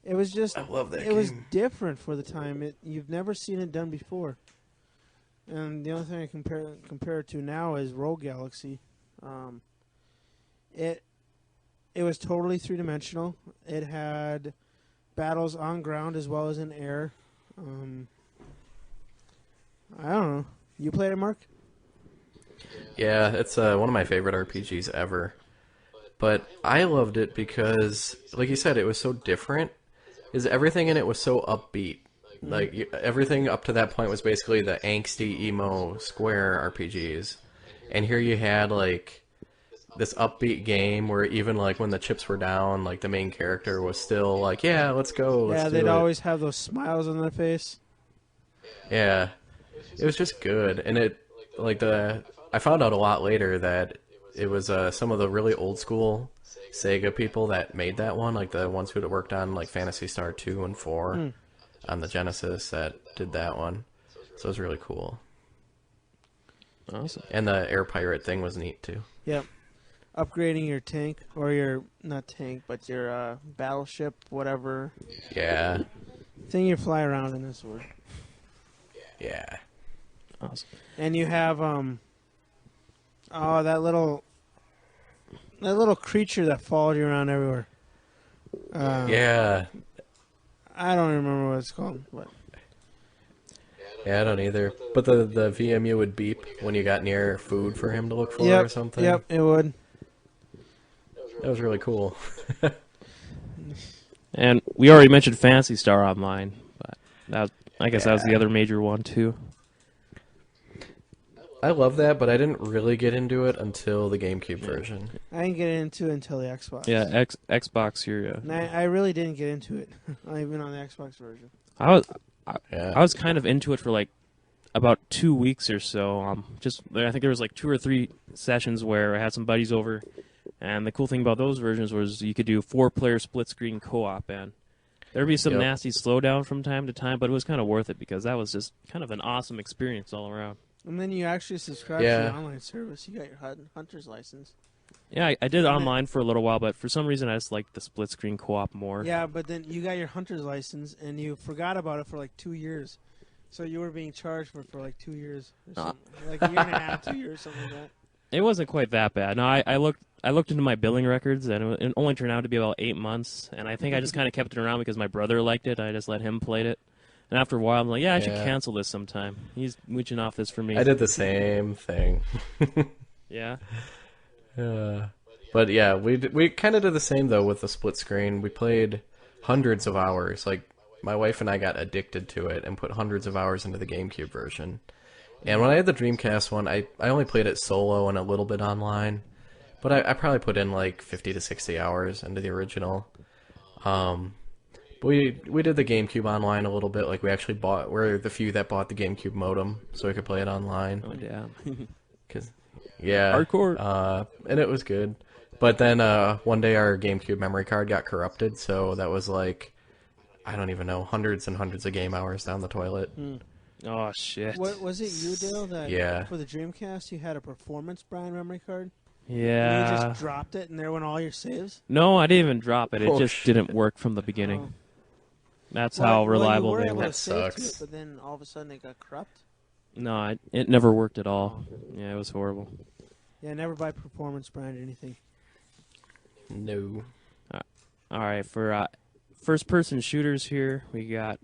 Speaker 2: It was just,
Speaker 4: I love that
Speaker 2: it
Speaker 4: game.
Speaker 2: was different for the time. You've never seen it done before. And the only thing I compare it to now is Rogue Galaxy. It was totally three-dimensional. It had battles on ground as well as in air. I don't know. You played it, Mark?
Speaker 4: Yeah, it's one of my favorite RPGs ever. But I loved it because, like you said, it was so different. Everything in it was so upbeat. Like, everything up to that point was basically the angsty, emo, Square RPGs. And here you had, like, this upbeat game where even, like, when the chips were down, like, the main character was still like, yeah, let's go, let's do
Speaker 2: they'd
Speaker 4: it.
Speaker 2: always have those smiles on their face.
Speaker 4: Yeah. It was just good. And I found out a lot later that it was some of the really old school Sega people that made that one, like the ones who had worked on like Phantasy Star 2 and 4 on the Genesis that did that one. So it was really cool.
Speaker 1: Awesome.
Speaker 4: And the air pirate thing was neat too.
Speaker 2: Yep. Upgrading your tank, or your, not tank, but your battleship, whatever
Speaker 4: Yeah.
Speaker 2: thing you fly around in this word.
Speaker 4: Yeah.
Speaker 1: Awesome.
Speaker 2: And you have that little creature that followed you around everywhere.
Speaker 4: Yeah.
Speaker 2: I don't remember what it's called, but
Speaker 4: Yeah, I don't either. But the VMU would beep when you got near food for him to look for or something.
Speaker 2: Yep, it would.
Speaker 4: That was really cool.
Speaker 1: And we already mentioned Phantasy Star Online, but I guess that was the other major one too.
Speaker 4: I love that, but I didn't really get into it until the GameCube version.
Speaker 2: I didn't get into it until the Xbox.
Speaker 1: Yeah, Xbox here.
Speaker 2: And I really didn't get into it, even on the Xbox version.
Speaker 1: I was kind of into it for like about 2 weeks or so. I think there was like 2 or 3 sessions where I had some buddies over, and the cool thing about those versions was you could do 4-player split-screen co-op, and there'd be some nasty slowdown from time to time, but it was kind of worth it because that was just kind of an awesome experience all around.
Speaker 2: And then you actually subscribed to the online service. You got your hunter's license.
Speaker 1: Yeah, I did online for a little while, but for some reason I just liked the split-screen co-op more.
Speaker 2: Yeah, but then you got your hunter's license, and you forgot about it for like 2 years. So you were being charged for like 2 years. Like a year and a half, 2 years, something like that.
Speaker 1: It wasn't quite that bad. No, I looked into my billing records, and it only turned out to be about 8 months. And I think I just kind of kept it around because my brother liked it. I just let him play it. And after a while, I'm like, I should cancel this sometime. He's mooching off this for me.
Speaker 4: I did the same thing.
Speaker 1: Yeah?
Speaker 4: But yeah, we kind of did the same, though, with the split screen. We played hundreds of hours. Like, my wife and I got addicted to it and put hundreds of hours into the GameCube version. And when I had the Dreamcast one, I only played it solo and a little bit online. But I probably put in like 50 to 60 hours into the original. We did the GameCube online a little bit. Like, we're the few that bought the GameCube modem so we could play it online.
Speaker 1: Oh, damn.
Speaker 4: Hardcore. And it was good. But then one day our GameCube memory card got corrupted, so that was like, I don't even know, hundreds and hundreds of game hours down the toilet.
Speaker 1: Oh, shit.
Speaker 2: What was it, you, Dale, that for the Dreamcast you had a performance brand memory card?
Speaker 1: Yeah.
Speaker 2: And you just dropped it, and there went all your saves?
Speaker 1: No, I didn't even drop it. It just
Speaker 4: shit.
Speaker 1: didn't work from the beginning. That's how reliable they were.
Speaker 2: That
Speaker 4: sucks.
Speaker 2: but then all of a sudden it got corrupt?
Speaker 1: No, it never worked at all. Yeah, it was horrible.
Speaker 2: Yeah, never buy performance brand anything.
Speaker 4: No.
Speaker 1: All right, for first-person shooters here, we kind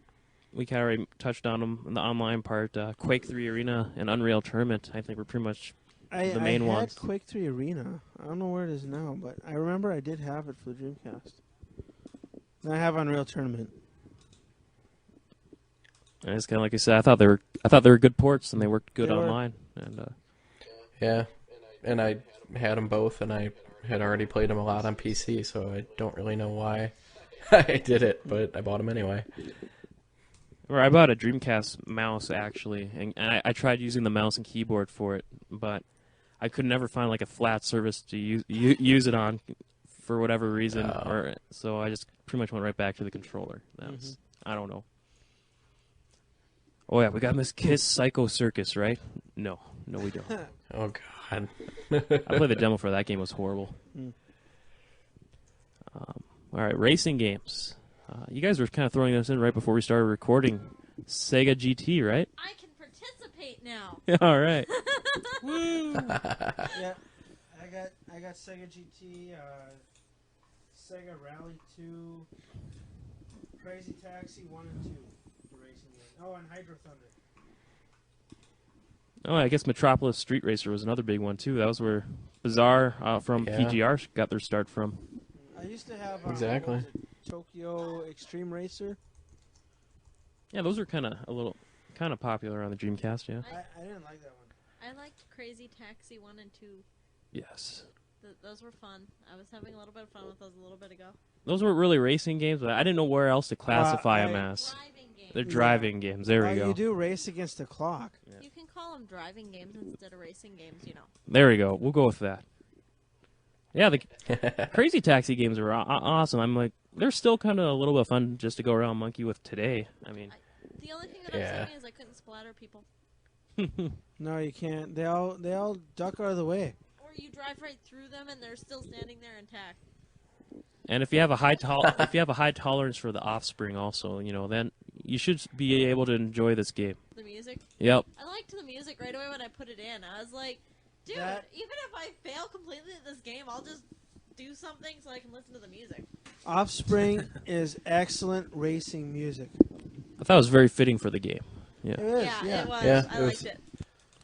Speaker 1: of already touched on them in the online part. Quake 3 Arena and Unreal Tournament, I think, were pretty much the main ones.
Speaker 2: I had Quake 3 Arena. I don't know where it is now, but I remember I did have it for the Dreamcast. And I have Unreal Tournament.
Speaker 1: And it's kind of like you said. I thought they were good ports and they worked good online. And
Speaker 4: yeah, and I had them both, and I had already played them a lot on PC, so I don't really know why I did it, but I bought them anyway.
Speaker 1: Or I bought a Dreamcast mouse actually, and I tried using the mouse and keyboard for it, but I could never find like a flat surface to use it on for whatever reason, so I just pretty much went right back to the controller. That's I don't know. Oh yeah, we got Miss Kiss Psycho Circus, right? No, we don't.
Speaker 4: Oh god. God.
Speaker 1: I played the demo for that game. It was horrible.
Speaker 2: Mm.
Speaker 1: All right, racing games. You guys were kind of throwing this in right before we started recording. Sega GT, right?
Speaker 3: I can participate now.
Speaker 1: All right.
Speaker 2: Yeah, I got Sega GT, Sega Rally 2, Crazy Taxi 1 and 2, the racing game. Oh, and Hydro Thunder.
Speaker 1: Oh, I guess Metropolis Street Racer was another big one too. That was where Bizarre from
Speaker 4: Yeah.
Speaker 1: PGR got their start from.
Speaker 2: I used to have
Speaker 4: Exactly.
Speaker 2: what was it, Tokyo Extreme Racer.
Speaker 1: Yeah, those are kind of popular on the Dreamcast. Yeah.
Speaker 2: I didn't like that one.
Speaker 3: I liked Crazy Taxi 1 and 2.
Speaker 1: Yes.
Speaker 3: Those were fun. I was having a little bit of fun with those a little bit ago.
Speaker 1: Those weren't really racing games, but I didn't know where else to classify them
Speaker 2: I-
Speaker 1: as.
Speaker 3: Driving games.
Speaker 1: They're driving games. There we go.
Speaker 2: You do race against the clock.
Speaker 3: You can call them driving games instead of racing games, you know.
Speaker 1: There we go. We'll go with that. Yeah, the Crazy Taxi games are awesome. I'm like, they're still kind of a little bit of fun just to go around monkey with today. I mean,
Speaker 3: The only thing that
Speaker 4: Yeah.
Speaker 3: upset me is I couldn't splatter people.
Speaker 2: No, you can't. They all duck out of the way.
Speaker 3: Or you drive right through them and they're still standing there intact.
Speaker 1: and if you have a high tolerance for the offspring, also, then you should be able to enjoy this game.
Speaker 3: The music.
Speaker 1: Yep.
Speaker 3: I liked the music right away when I put it in. I was like, dude,
Speaker 2: That-
Speaker 3: even if I fail completely at this game, I'll just do something so I can listen to the music.
Speaker 2: Offspring is excellent racing music.
Speaker 1: I thought it was very fitting for the game.
Speaker 2: It
Speaker 1: Yeah.
Speaker 2: is,
Speaker 3: Yeah,
Speaker 2: yeah.
Speaker 3: it was.
Speaker 4: Yeah,
Speaker 3: I
Speaker 4: it was-
Speaker 3: liked it.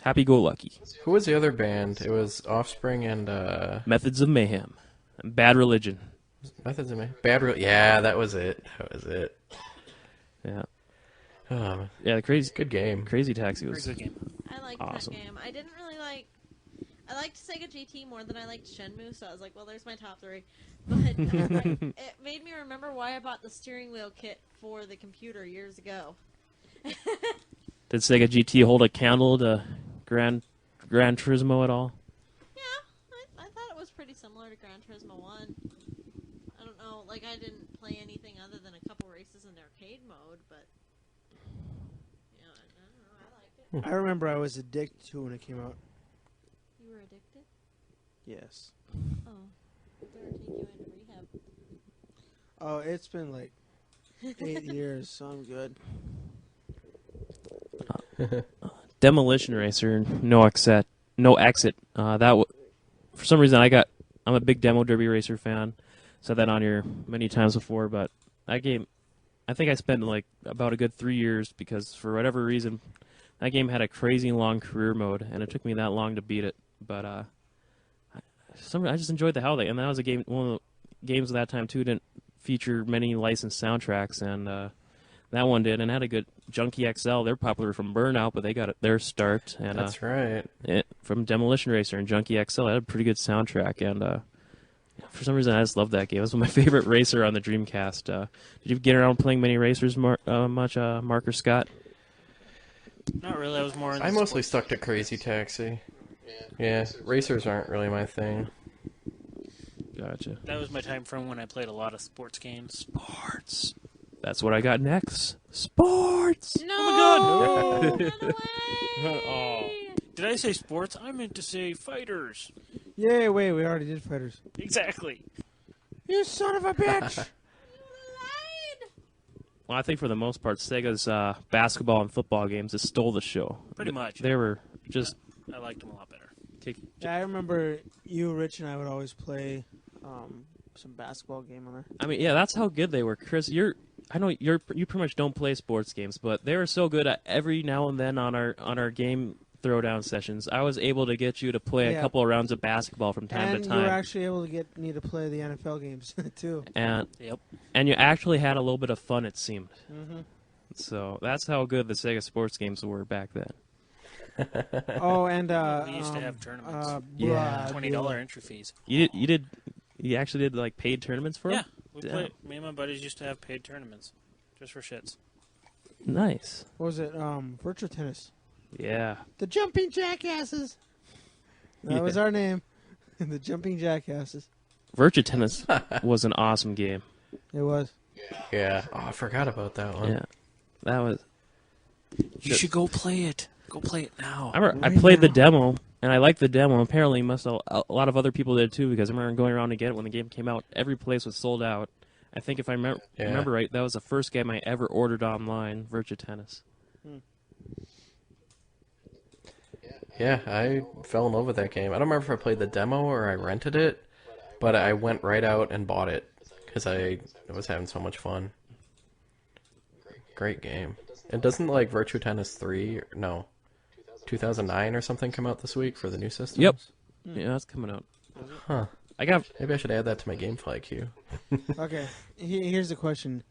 Speaker 1: Happy Go Lucky.
Speaker 4: Who was the other band? It was Offspring and
Speaker 1: Methods of Mayhem. Bad Religion.
Speaker 4: Methods of Mayhem. Yeah, that was it.
Speaker 1: Yeah.
Speaker 4: Oh,
Speaker 1: Yeah, the
Speaker 4: good game.
Speaker 1: Crazy Taxi
Speaker 5: Very
Speaker 1: was
Speaker 5: good game.
Speaker 3: I liked
Speaker 1: Awesome.
Speaker 3: that game. I didn't really like. I liked Sega GT more than I liked Shenmue, so I was like, well, there's my top 3. But it made me remember why I bought the steering wheel kit for the computer years ago.
Speaker 1: Did Sega GT hold a candle to Gran Turismo at all?
Speaker 3: Yeah, I thought it was pretty similar to Gran Turismo 1. I don't know, like I didn't play anything other than a couple races in arcade mode, but yeah, I don't know, I liked it.
Speaker 2: I remember I was addicted to it when it came out.
Speaker 3: You were addicted?
Speaker 2: Yes.
Speaker 3: Oh, I better take you into rehab.
Speaker 2: Oh, it's been like 8 years, so I'm good.
Speaker 1: Demolition Racer, no exit. For some reason, I'm a big Demo Derby Racer fan. Said that on here many times before, but that game, I think I spent like about a good 3 years because for whatever reason, that game had a crazy long career mode, and it took me that long to beat it. But I just enjoyed the hell of it, and that was a game. One of the games at that time too didn't feature many licensed soundtracks, and that one did, and had a good Junkie XL. They're popular from Burnout, but they got their start. And
Speaker 4: That's right.
Speaker 1: from Demolition Racer and Junkie XL, it had a pretty good soundtrack. And for some reason, I just loved that game. It was my favorite racer on the Dreamcast. Did you get around playing many racers much, Marc or Scott?
Speaker 5: Not really. I was more. In
Speaker 4: I
Speaker 5: the
Speaker 4: mostly
Speaker 5: sports
Speaker 4: stuck to
Speaker 5: games.
Speaker 4: Crazy Taxi. Yeah, racers aren't really my thing.
Speaker 1: Gotcha.
Speaker 5: That was my time frame when I played a lot of sports games.
Speaker 1: Sports. That's what I got next. Sports.
Speaker 3: No!
Speaker 5: Oh
Speaker 3: Run away!
Speaker 1: Oh.
Speaker 5: Did I say sports? I meant to say fighters.
Speaker 2: Yay, wait, we already did Fighters.
Speaker 5: Exactly.
Speaker 2: You son of a bitch!
Speaker 3: Lied!
Speaker 1: Well, I think for the most part, Sega's basketball and football games just stole the show.
Speaker 5: Pretty much.
Speaker 1: They were just
Speaker 5: I liked them a lot better.
Speaker 2: Yeah, I remember you, Rich, and I would always play some basketball game on there.
Speaker 1: I mean, yeah, that's how good they were. Chris, I know you pretty much don't play sports games, but they were so good at every now and then on our game throwdown sessions. I was able to get you to play a
Speaker 2: Yeah.
Speaker 1: couple of rounds of basketball from time
Speaker 2: And
Speaker 1: to
Speaker 2: you were
Speaker 1: time.
Speaker 2: actually able to get me to play the NFL games, too.
Speaker 1: And
Speaker 5: Yep.
Speaker 1: you actually had a little bit of fun, it seemed.
Speaker 2: Mm-hmm.
Speaker 1: So that's how good the Sega sports games were back then.
Speaker 2: Oh, and
Speaker 5: We used to have tournaments.
Speaker 1: Yeah.
Speaker 5: $20 entry fees.
Speaker 1: You actually did like paid tournaments for
Speaker 5: Yeah.
Speaker 1: them?
Speaker 5: Me and my buddies used to have paid tournaments, just for shits.
Speaker 1: Nice.
Speaker 2: What was it? Virtual Tennis.
Speaker 1: Yeah.
Speaker 2: The Jumping Jackasses. That was our name. The Jumping Jackasses.
Speaker 1: Virtua Tennis was an awesome game.
Speaker 2: It was.
Speaker 4: Yeah. Oh, I forgot about that one.
Speaker 1: Yeah. That was.
Speaker 5: You should go play it. Go play it now.
Speaker 1: I
Speaker 2: Right
Speaker 1: played the
Speaker 2: now.
Speaker 1: demo, And I liked the demo. Apparently, a lot of other people did too, because I remember going around to get it when the game came out. Every place was sold out. I think if I remember right, that was the first game I ever ordered online, Virtua Tennis.
Speaker 4: Yeah, I fell in love with that game. I don't remember if I played the demo or I rented it, but I went right out and bought it because I was having so much fun. Great game. And doesn't like Virtua Tennis 3, no, 2009 or something come out this week for the new systems?
Speaker 1: Yep. Yeah, that's coming out.
Speaker 4: Huh. Maybe I should add that to my GameFly queue.
Speaker 2: Okay, here's the question.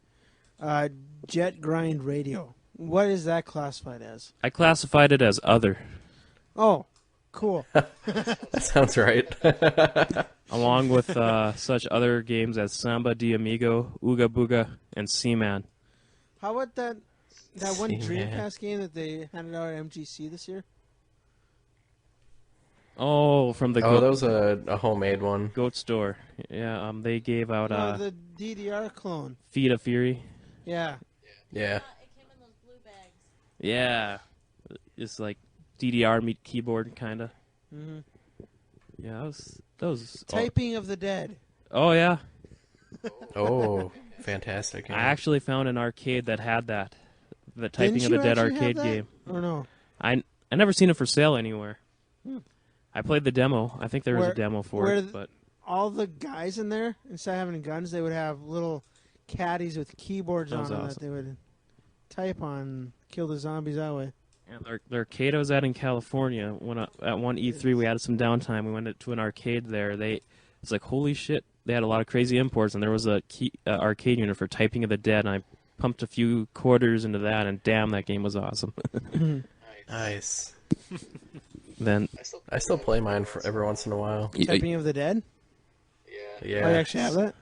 Speaker 2: Jet Grind Radio. What is that classified as?
Speaker 1: I classified it as other.
Speaker 2: Oh, cool.
Speaker 4: That sounds right.
Speaker 1: Along with such other games as Samba de Amigo, Ooga Booga, and Seaman.
Speaker 2: How about that one
Speaker 4: Seaman.
Speaker 2: Dreamcast game that they handed out at MGC this year?
Speaker 1: Oh, from the
Speaker 4: that was a homemade one.
Speaker 1: Goat Store. Yeah, they gave out
Speaker 2: the DDR clone.
Speaker 1: Feet of Fury.
Speaker 2: Yeah.
Speaker 4: Yeah.
Speaker 3: It came in those blue bags.
Speaker 1: Yeah. It's like DDR meet keyboard, kind of.
Speaker 2: Mm-hmm.
Speaker 1: Yeah, that was
Speaker 2: Typing of the Dead.
Speaker 1: Oh, yeah.
Speaker 4: Oh, fantastic game.
Speaker 1: I actually found an arcade that had that. The Typing of the Dead arcade game.
Speaker 2: Or no?
Speaker 1: I never seen it for sale anywhere.
Speaker 2: Hmm.
Speaker 1: I played the demo. I think there was a demo for it, but
Speaker 2: all the guys in there, instead of having guns, they would have little caddies with keyboards on them that they would type on, kill the zombies that way.
Speaker 1: Yeah, the arcade I was at in California, at one E3 we had some downtime. We went to an arcade there. It's like, holy shit, they had a lot of crazy imports, and there was a arcade unit for Typing of the Dead, and I pumped a few quarters into that, and damn, that game was awesome.
Speaker 4: Nice.
Speaker 1: Then
Speaker 4: I still play mine for every once in a while.
Speaker 2: Typing of the Dead?
Speaker 4: Yeah.
Speaker 2: Oh, you actually have that?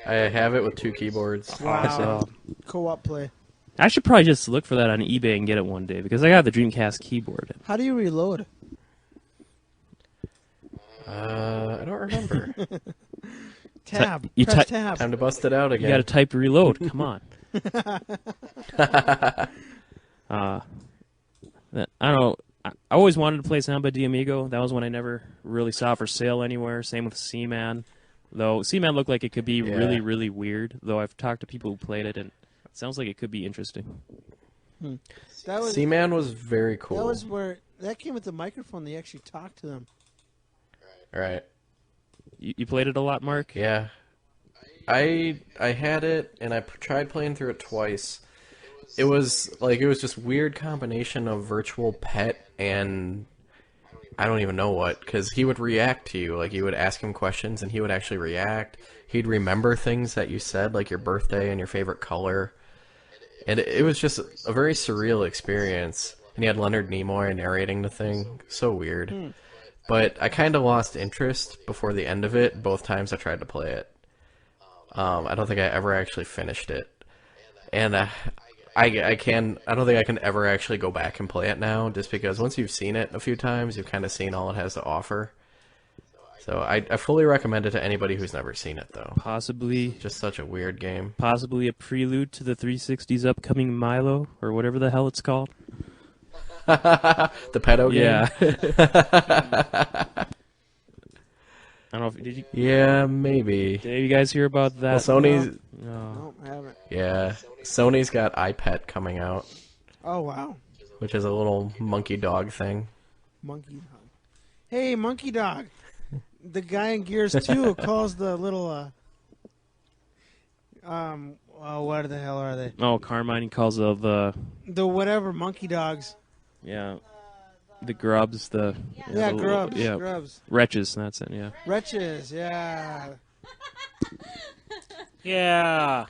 Speaker 4: I have it with 2 keyboards.
Speaker 2: Wow. Co-op play.
Speaker 1: I should probably just look for that on eBay and get it one day, because I got the Dreamcast keyboard.
Speaker 2: How do you reload?
Speaker 4: I don't remember.
Speaker 2: Tab.
Speaker 1: You
Speaker 2: Press
Speaker 1: type-
Speaker 2: tab.
Speaker 4: Time to bust it out
Speaker 1: You
Speaker 4: again.
Speaker 1: got to type reload. Come on. I don't know. I always wanted to play Samba de Amigo. That was one I never really saw for sale anywhere. Same with Seaman. Though Seaman looked like it could be really, really weird. Though I've talked to people who played it, and it sounds like it could be interesting.
Speaker 4: Seaman was very cool.
Speaker 2: That was where that came with the microphone. They actually talked to them.
Speaker 4: Right.
Speaker 1: You played it a lot, Mark?
Speaker 4: Yeah. I had it, and I tried playing through it twice. It was just weird combination of virtual pet and I don't even know what, because he would react to you. Like, you would ask him questions, and he would actually react. He'd remember things that you said, like your birthday and your favorite color. And it was just a very surreal experience. And he had Leonard Nimoy narrating the thing. So weird. But I kind of lost interest before the end of it, both times I tried to play it. I don't think I ever actually finished it. And I don't think I can ever actually go back and play it now, just because once you've seen it a few times, you've kind of seen all it has to offer. So I fully recommend it to anybody who's never seen it, though.
Speaker 1: Possibly
Speaker 4: Just such a weird game.
Speaker 1: a prelude to the 360's upcoming Milo, or whatever the hell it's called.
Speaker 4: The pedo game?
Speaker 1: Yeah. I don't know if did you.
Speaker 4: Yeah, maybe.
Speaker 1: Did you guys hear about that?
Speaker 4: Well, Sony's...
Speaker 1: No.
Speaker 2: No, I haven't.
Speaker 4: Yeah. Sony's got iPet coming out,
Speaker 2: Oh, wow.
Speaker 4: which is a little monkey dog thing.
Speaker 2: Monkey Dog. Hey, Monkey Dog. The guy in Gears 2 calls the little, what the hell are they?
Speaker 1: Oh, Carmine he calls the
Speaker 2: The monkey dogs.
Speaker 1: yeah, the grubs, the
Speaker 2: Yeah,
Speaker 1: the
Speaker 2: grubs.
Speaker 1: yeah,
Speaker 2: Grubs.
Speaker 1: wretches. That's it. Yeah.
Speaker 2: Wretches, yeah.
Speaker 5: Yeah.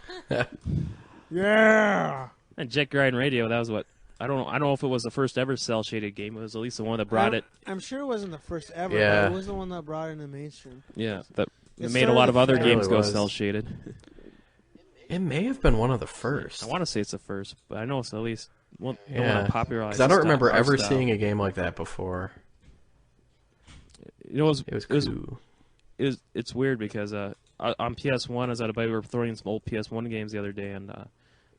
Speaker 2: Yeah.
Speaker 1: And Jet Grind Radio. That was what I don't know if it was the first ever cell shaded game. It was at least the one that brought it.
Speaker 2: I'm sure it wasn't the first ever,
Speaker 4: Yeah.
Speaker 2: but it was the one that brought it in the mainstream.
Speaker 1: Yeah, that
Speaker 2: It
Speaker 1: it made a
Speaker 2: started
Speaker 1: lot of
Speaker 2: the
Speaker 1: other
Speaker 2: trend.
Speaker 1: games
Speaker 4: It
Speaker 1: go
Speaker 4: really was.
Speaker 1: cell shaded.
Speaker 4: It may have been one of the first.
Speaker 1: I want to say it's the first, but I know it's at least one the one
Speaker 4: Yeah.
Speaker 1: that popularized.
Speaker 4: Because I don't
Speaker 1: the
Speaker 4: remember
Speaker 1: art
Speaker 4: ever
Speaker 1: style.
Speaker 4: seeing a game like that before.
Speaker 1: You know,
Speaker 4: It was cool.
Speaker 1: it's weird because on PS1, as we were throwing in some old PS1 games the other day, and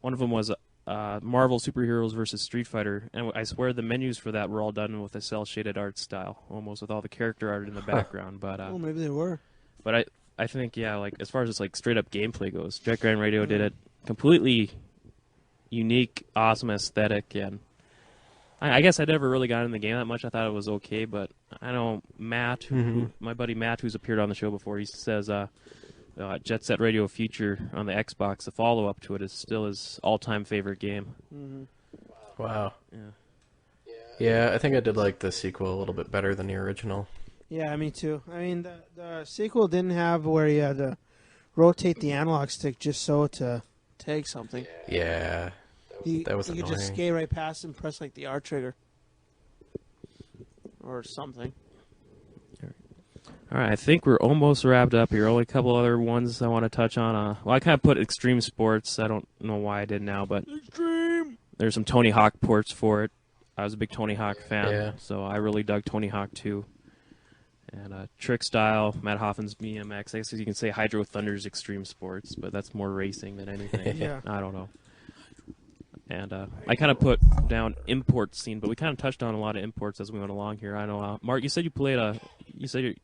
Speaker 1: one of them was Marvel Superheroes versus Street Fighter, and I swear the menus for that were all done with a cel-shaded art style, almost with all the character art in the background. But
Speaker 2: Oh, maybe they were.
Speaker 1: but I think like as far as just like straight up gameplay goes, Jet Grand Radio did it completely unique, awesome aesthetic, and I guess I never really got in the game that much. I thought it was okay, but I know Matt, my buddy Matt, who's appeared on the show before, he says Jet Set Radio Future on the Xbox, the follow-up to it, is still his all-time favorite game.
Speaker 2: Mm-hmm.
Speaker 4: Wow.
Speaker 1: Yeah.
Speaker 4: Yeah, I think I did like the sequel a little bit better than the original.
Speaker 2: Yeah, me too. I mean, the sequel didn't have where you had to rotate the analog stick just so to take something.
Speaker 4: Yeah. That was
Speaker 2: you could
Speaker 4: annoying.
Speaker 2: just skate right past and press like the R trigger or something.
Speaker 1: All right, I think we're almost wrapped up here. Only a couple other ones I want to touch on. Well, I kind of put Extreme Sports. I don't know why I did now, but there's some Tony Hawk ports for it. I was a big Tony Hawk fan, so I really dug Tony Hawk 2. And Trick Style, Matt Hoffman's BMX. I guess you can say Hydro Thunder's Extreme Sports, but that's more racing than anything.
Speaker 2: Yeah.
Speaker 1: I don't know. And I kind of put down import scene, but we kind of touched on a lot of imports as we went along here. I know, Mark, you said you played you said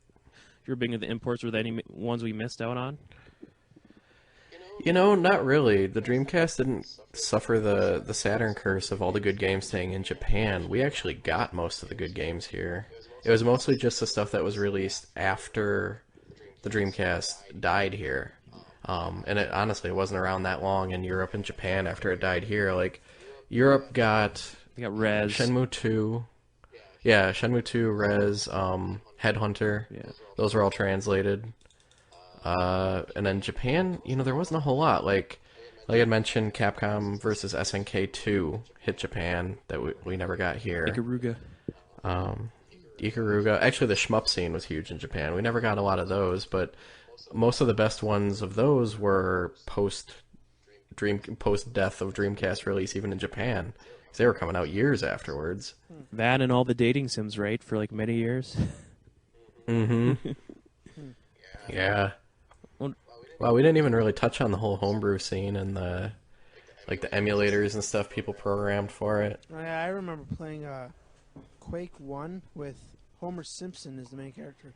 Speaker 1: you're big into the imports. Were there any ones we missed out on?
Speaker 4: You know, not really. The Dreamcast didn't suffer the Saturn curse of all the good games staying in Japan. We actually got most of the good games here. It was mostly just the stuff that was released after the Dreamcast died here. And it honestly wasn't around that long in Europe and Japan after it died here. Like, Europe got
Speaker 1: Rez.
Speaker 4: Shenmue 2. Yeah, Shenmue 2, Rez, Headhunter.
Speaker 1: Yeah.
Speaker 4: Those were all translated. And then Japan, there wasn't a whole lot. Like I had mentioned, Capcom versus SNK 2 hit Japan that we never got here.
Speaker 1: Ikaruga.
Speaker 4: Ikaruga. Actually, the shmup scene was huge in Japan. We never got a lot of those, but most of the best ones of those were post death of Dreamcast release, even in Japan, because they were coming out years afterwards.
Speaker 1: That and all the dating sims, right, for like many years.
Speaker 4: Mm-hmm. Yeah. Wow, we didn't even really touch on the whole homebrew scene and the emulators and stuff people programmed for it.
Speaker 2: I remember playing Quake 1 with Homer Simpson as the main character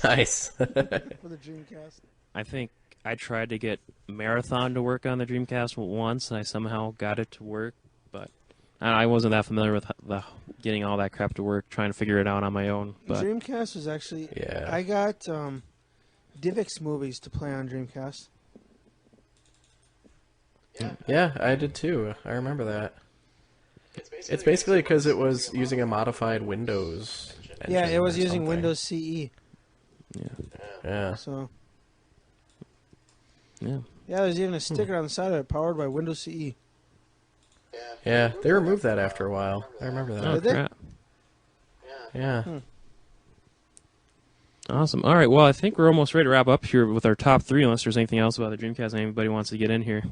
Speaker 4: Nice.
Speaker 2: for the Dreamcast.
Speaker 1: I think I tried to get Marathon to work on the Dreamcast once, and I somehow got it to work, but I wasn't that familiar with getting all that crap to work, trying to figure it out on my own. But
Speaker 2: Dreamcast was actually...
Speaker 4: Yeah.
Speaker 2: I got DivX movies to play on Dreamcast.
Speaker 4: Yeah, I did too. I remember that. It's basically because it was using a modified Windows engine.
Speaker 2: Yeah, it was
Speaker 4: or
Speaker 2: using
Speaker 4: something.
Speaker 2: Windows CE.
Speaker 4: Yeah.
Speaker 2: So...
Speaker 1: yeah.
Speaker 2: Yeah, there's even a sticker on the side of it, powered by Windows CE.
Speaker 4: Yeah, they removed that after a while. I remember that.
Speaker 1: Oh,
Speaker 2: Did they?
Speaker 1: crap.
Speaker 4: Yeah.
Speaker 1: Awesome. All right, well, I think we're almost ready to wrap up here with our top 3, unless there's anything else about the Dreamcast anybody wants to get in here.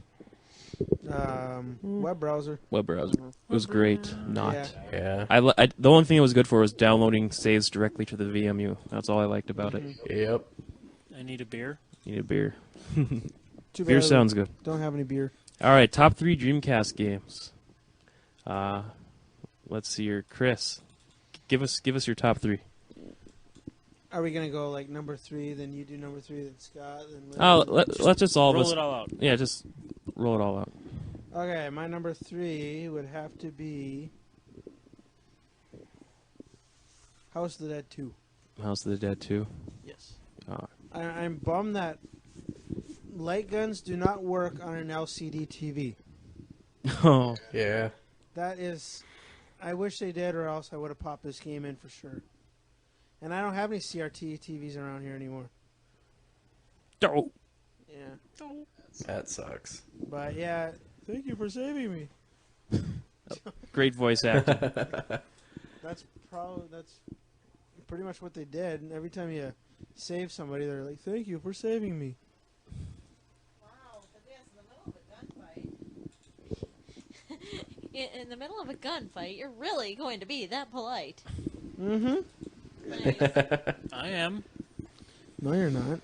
Speaker 2: Web browser.
Speaker 1: Web browser. It was great. Not.
Speaker 2: Yeah.
Speaker 4: Yeah.
Speaker 1: The only thing it was good for was downloading saves directly to the VMU. That's all I liked about it.
Speaker 4: Yep.
Speaker 5: I need a beer.
Speaker 1: You need a beer.
Speaker 2: Too
Speaker 1: Beer
Speaker 2: bad
Speaker 1: sounds good.
Speaker 2: Don't have any beer.
Speaker 1: All right, top 3 Dreamcast games. Let's see here, Chris. Give us your top 3.
Speaker 2: Are we gonna go like number 3, then you do number 3, then Scott, then Lyzz?
Speaker 1: Oh, let's just all of
Speaker 5: Roll
Speaker 1: us.
Speaker 5: it all out.
Speaker 1: Yeah, just roll it all out.
Speaker 2: Okay, my number 3 would have to be House of the Dead 2.
Speaker 1: House of the Dead 2.
Speaker 2: Yes.
Speaker 1: Oh.
Speaker 2: I'm bummed that light guns do not work on an LCD TV.
Speaker 1: Oh.
Speaker 4: Yeah.
Speaker 2: That is... I wish they did, or else I would have popped this game in for sure. And I don't have any CRT TVs around here anymore.
Speaker 1: Oh.
Speaker 2: Yeah.
Speaker 4: That sucks.
Speaker 2: But yeah, thank you for saving me.
Speaker 1: Great voice acting.
Speaker 2: That's pretty much what they did. And every time you save somebody, they're like, "Thank you for saving me."
Speaker 3: Wow, but yes, in the middle of a gunfight, you're really going to be that polite.
Speaker 2: Mm-hmm.
Speaker 3: Nice.
Speaker 5: I am.
Speaker 2: No, you're not.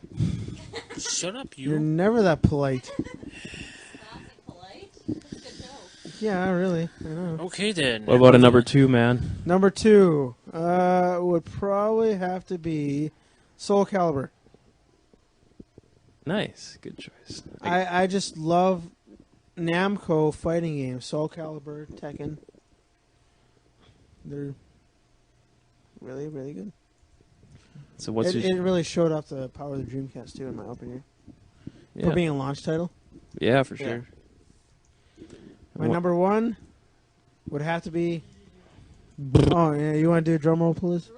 Speaker 5: Shut up,
Speaker 2: You're
Speaker 5: you.
Speaker 2: never that polite.
Speaker 3: Not polite. That's good to know.
Speaker 2: Yeah, really. I know.
Speaker 5: Okay then.
Speaker 1: What about a number 2, man?
Speaker 2: Number 2 would probably have to be Soul Calibur.
Speaker 1: Nice, good choice.
Speaker 2: I just love Namco fighting games. Soul Calibur, Tekken. They're really, really good.
Speaker 1: So what's
Speaker 2: It
Speaker 1: your...
Speaker 2: really showed off the power of the Dreamcast, too, in my opinion.
Speaker 1: Yeah.
Speaker 2: For being a launch title.
Speaker 1: Yeah, for sure.
Speaker 2: My number 1 would have to be... Oh, yeah, you want to do a drum roll, please?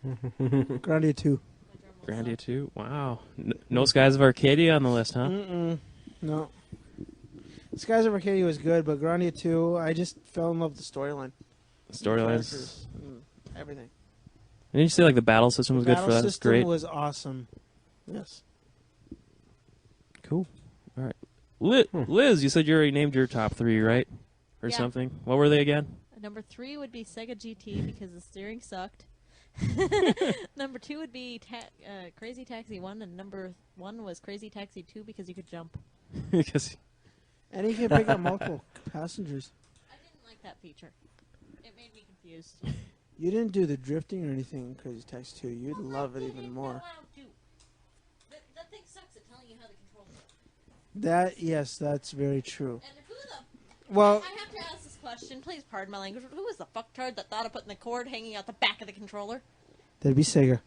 Speaker 2: Grandia 2.
Speaker 1: Grandia 2? Wow. No Skies of Arcadia on the list, huh?
Speaker 2: No. Skies of Arcadia was good, but Grandia 2, I just fell in love with the storyline.
Speaker 1: Storylines.
Speaker 2: Everything.
Speaker 1: Didn't you say like the battle system was good for that?
Speaker 2: The battle system
Speaker 1: Great.
Speaker 2: was awesome. Yes.
Speaker 1: Cool. All right. Lyzz, you said you already named your top 3, right? Or
Speaker 3: Yeah.
Speaker 1: something. What were they again?
Speaker 3: Number 3 would be Sega GT because the steering sucked. Number 2 would be Crazy Taxi 1, and number 1 was Crazy Taxi 2 because you could jump.
Speaker 1: Because
Speaker 2: And you can pick up multiple passengers.
Speaker 3: I didn't like that feature. It made me confused.
Speaker 2: You didn't do the drifting or anything in Crazy Taxi 2. You'd love it even more.
Speaker 3: That thing sucks at telling you how to control it.
Speaker 2: Yes, that's very true.
Speaker 3: And who the...
Speaker 2: Well,
Speaker 3: I have to ask this question. Please pardon my language. Who was the fucktard that thought of putting the cord hanging out the back of the controller?
Speaker 2: that'd be Sega.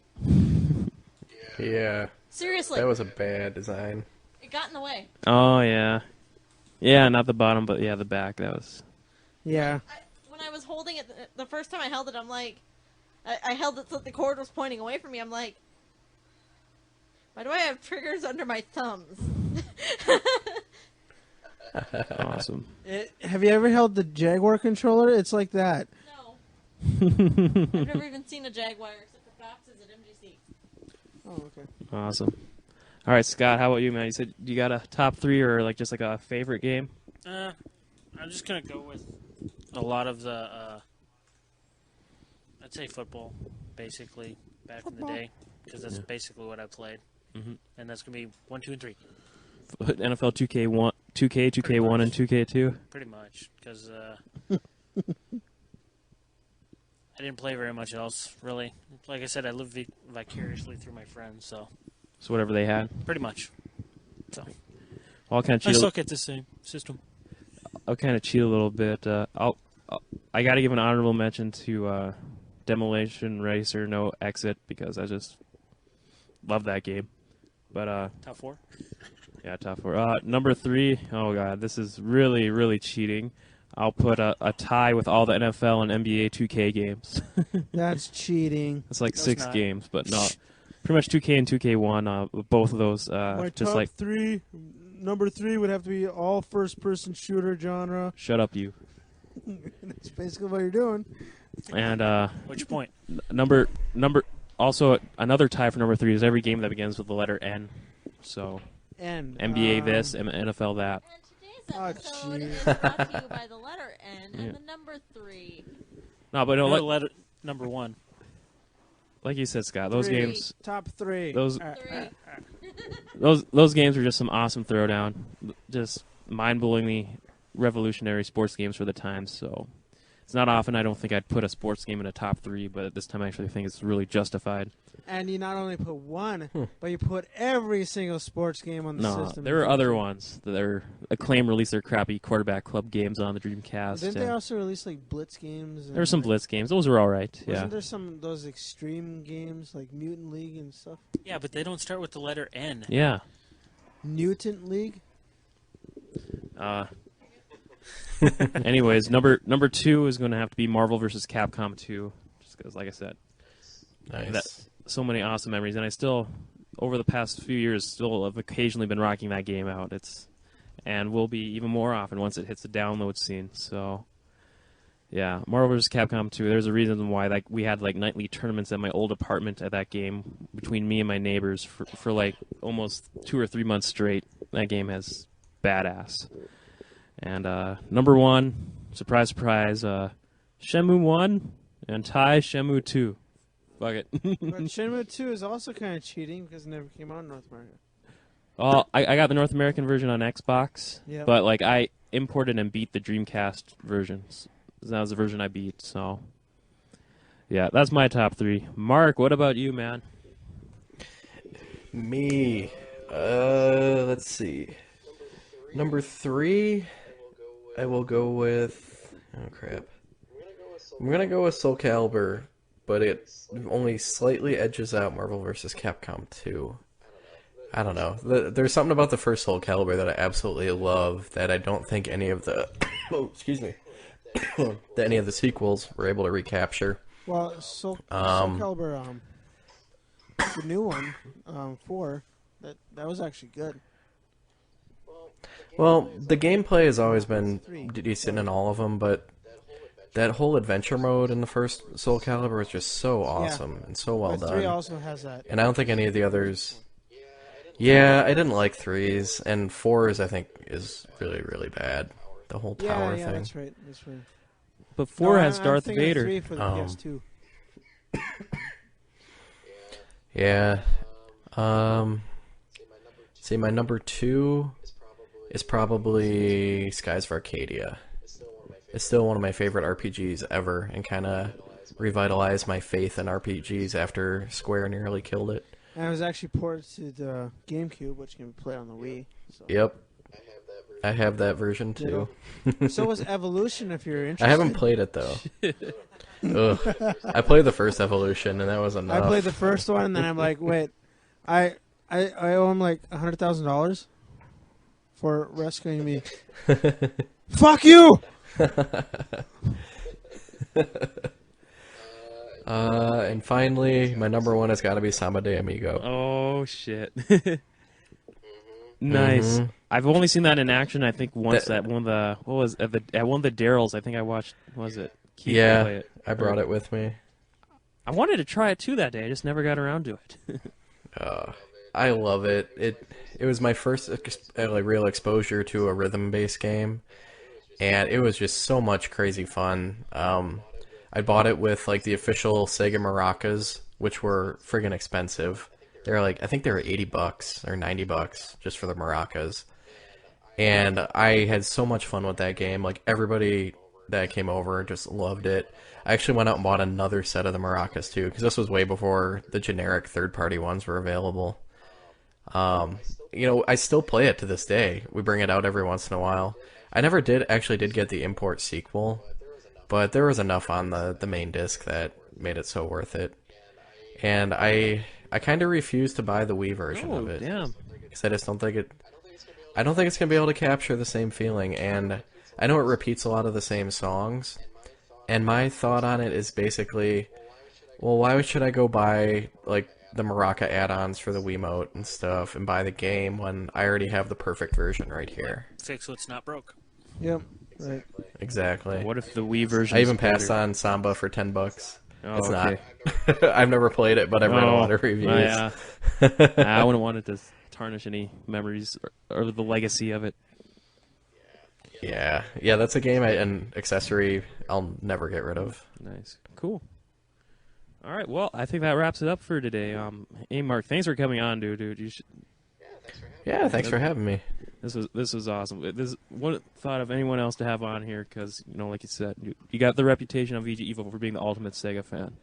Speaker 4: Yeah,
Speaker 3: Seriously.
Speaker 4: that was a bad design.
Speaker 3: It got in the way.
Speaker 1: oh yeah, yeah, not the bottom, but yeah, the back. That was
Speaker 2: Yeah.
Speaker 3: When I was holding it, the first time I held it, I'm like... I held it so the cord was pointing away from me. I'm like... Why do I have triggers under my thumbs?
Speaker 1: awesome.
Speaker 2: Have you ever held the Jaguar controller? It's like that.
Speaker 3: No. I've never even seen a Jaguar except for boxes at MGC.
Speaker 2: Oh, okay.
Speaker 1: Awesome. All right, Scott, how about you, man? You said you got a top 3 or like just like a favorite game?
Speaker 5: I'm just gonna go with a lot of the. I'd say football, basically, back in the day, because that's basically what I played, and that's gonna be 1, 2, and 3.
Speaker 1: NFL 2K1, 2K1, and 2K2.
Speaker 5: Pretty much, because I didn't play very much else, really. Like I said, I lived vicariously through my friends, so
Speaker 1: So whatever they had.
Speaker 5: pretty much. So
Speaker 1: I'll kind of
Speaker 5: I
Speaker 1: cheat.
Speaker 5: suck at the same system.
Speaker 1: I'll kind of cheat a little bit. I got to give an honorable mention to Demolition Racer No Exit because I just love that game. But
Speaker 5: Top 4.
Speaker 1: yeah, top 4. Number 3. Oh god, this is really really cheating. I'll put a tie with all the NFL and NBA 2K games.
Speaker 2: That's cheating.
Speaker 1: It's like
Speaker 5: No,
Speaker 1: 6
Speaker 5: it's not.
Speaker 1: games, but no, pretty much 2K and 2K1. Both of those
Speaker 2: My
Speaker 1: just
Speaker 2: top
Speaker 1: like
Speaker 2: 3, number 3 would have to be all first-person shooter genre.
Speaker 1: shut up you.
Speaker 2: That's basically what you're doing.
Speaker 1: And
Speaker 5: Which point?
Speaker 1: number also another tie for number 3 is every game that begins with the letter N. So
Speaker 2: And
Speaker 1: NBA this and NFL that.
Speaker 3: And today's
Speaker 2: Oh,
Speaker 3: episode
Speaker 2: jeez.
Speaker 3: is brought to you by the letter N and
Speaker 1: Yeah.
Speaker 3: the number 3.
Speaker 1: No, but no,
Speaker 5: No,
Speaker 1: like,
Speaker 5: letter number 1.
Speaker 1: like you said, Scott, those
Speaker 2: 3.
Speaker 1: games,
Speaker 2: Top 3.
Speaker 1: those
Speaker 3: 3.
Speaker 1: those games were just some awesome throwdown, just mind-blowingly revolutionary sports games for the time. So it's not often I don't think I'd put a sports game in a top 3, but at this time I actually think it's really justified.
Speaker 2: And you not only put one, but you put every single sports game on the
Speaker 1: No,
Speaker 2: system.
Speaker 1: there were other ones that are Acclaim released their crappy quarterback club games on the Dreamcast.
Speaker 2: Didn't they
Speaker 1: and
Speaker 2: also release like Blitz games?
Speaker 1: there were some Blitz games; those were all right.
Speaker 2: Wasn't
Speaker 1: Yeah,
Speaker 2: there some of those extreme games like Mutant League and stuff?
Speaker 5: Yeah, but they don't start with the letter N.
Speaker 1: yeah.
Speaker 2: Mutant League?
Speaker 1: Anyways, number 2 is going to have to be Marvel vs. Capcom 2, just because, like I said,
Speaker 4: Nice.
Speaker 1: so many awesome memories, and I still, over the past few years, still have occasionally been rocking that game out. And will be even more often once it hits the download scene. So, yeah, Marvel vs. Capcom 2. There's a reason why we had like nightly tournaments at my old apartment at that game between me and my neighbors for like almost 2 or 3 months straight. That game has badass. And number 1, surprise, surprise, Shenmue 1 and tie Shenmue 2. Fuck it.
Speaker 2: But Shenmue 2 is also kind of cheating because it never came out in North America.
Speaker 1: I got the North American version on Xbox,
Speaker 2: Yeah.
Speaker 1: but like I imported and beat the Dreamcast versions. That was the version I beat. So, yeah, that's my top 3. Mark, what about you, man?
Speaker 4: Me. Let's see. Number 3, I will go with... Oh, crap. I'm gonna go with Soul Calibur, but it only slightly edges out Marvel vs. Capcom 2. I don't know. There's something about the first Soul Calibur that I absolutely love that I don't think any of the... oh, excuse me. that any of the sequels were able to recapture.
Speaker 2: Well, Soul Calibur, the new one, 4, that was actually good.
Speaker 4: Well, the gameplay has always been decent in all of them, but that whole adventure mode in the first Soul Calibur was just so awesome and so well done.
Speaker 2: 3 also has that.
Speaker 4: And I don't think any of the others... Yeah, I didn't like 3's, and 4's I think is really, really bad. The whole tower thing.
Speaker 2: Yeah, that's right.
Speaker 1: But 4 has Darth
Speaker 2: I'm thinking
Speaker 1: Vader.
Speaker 2: 3 for the PS2.
Speaker 4: Yeah. See, my number 2 is probably Skies of Arcadia. It's still one of my favorite RPGs ever, and kind of revitalized my faith in RPGs after Square nearly killed it.
Speaker 2: And it was actually ported to the GameCube, which can be played on the Wii. So.
Speaker 4: Yep. I have that version too.
Speaker 2: So was Evolution, if you're interested.
Speaker 4: I haven't played it though. Ugh. I played the first Evolution, and that was enough.
Speaker 2: I played the first one, and then I'm like, wait, I owe him like $100,000 for rescuing me. Fuck you!
Speaker 4: And finally, my number 1 has got to be Samba de Amigo.
Speaker 1: Oh, shit. Nice. I've only seen that in action, I think, once at one of the... What was it? At one of the Darryls, I think I watched... What was it? Keith play it.
Speaker 4: I brought it with me.
Speaker 1: I wanted to try it, too, that day. I just never got around to it.
Speaker 4: I love it. It was my first real exposure to a rhythm-based game, and it was just so much crazy fun. I bought it with like the official Sega maracas, which were friggin' expensive. They were like, I think they were $80 or $90 just for the maracas. And I had so much fun with that game. Like, everybody that came over just loved it. I actually went out and bought another set of the maracas too, because this was way before the generic third-party ones were available. I still play it to this day. We bring it out every once in a while. I never did get the import sequel, but there was enough on the main disc that made it so worth it. And I kind of refuse to buy the Wii version of it.
Speaker 1: Damn.
Speaker 4: Because I just don't think it... I don't think it's going to be able to capture the same feeling, and I know it repeats a lot of the same songs, and my thought on it is basically, well, why should I go buy, like, the Maraca add-ons for the Wiimote and stuff and buy the game when I already have the perfect version right here?
Speaker 5: Fix what's not broke.
Speaker 2: Yep. Right.
Speaker 4: Exactly.
Speaker 1: What if the Wii version...
Speaker 4: I even passed on Samba for $10.
Speaker 1: Oh,
Speaker 4: it's
Speaker 1: okay.
Speaker 4: not. I've never played it, but I've read a lot of reviews.
Speaker 1: Yeah. I wouldn't want it to tarnish any memories or the legacy of it.
Speaker 4: Yeah, that's a game an accessory I'll never get rid of.
Speaker 1: Nice, cool. All right, well, I think that wraps it up for today. Hey, Mark, thanks for coming on, dude. You should...
Speaker 4: Yeah, thanks for having me.
Speaker 1: This was awesome. This one thought of anyone else to have on here because, like you said, you got the reputation of VGevo for being the ultimate Sega fan.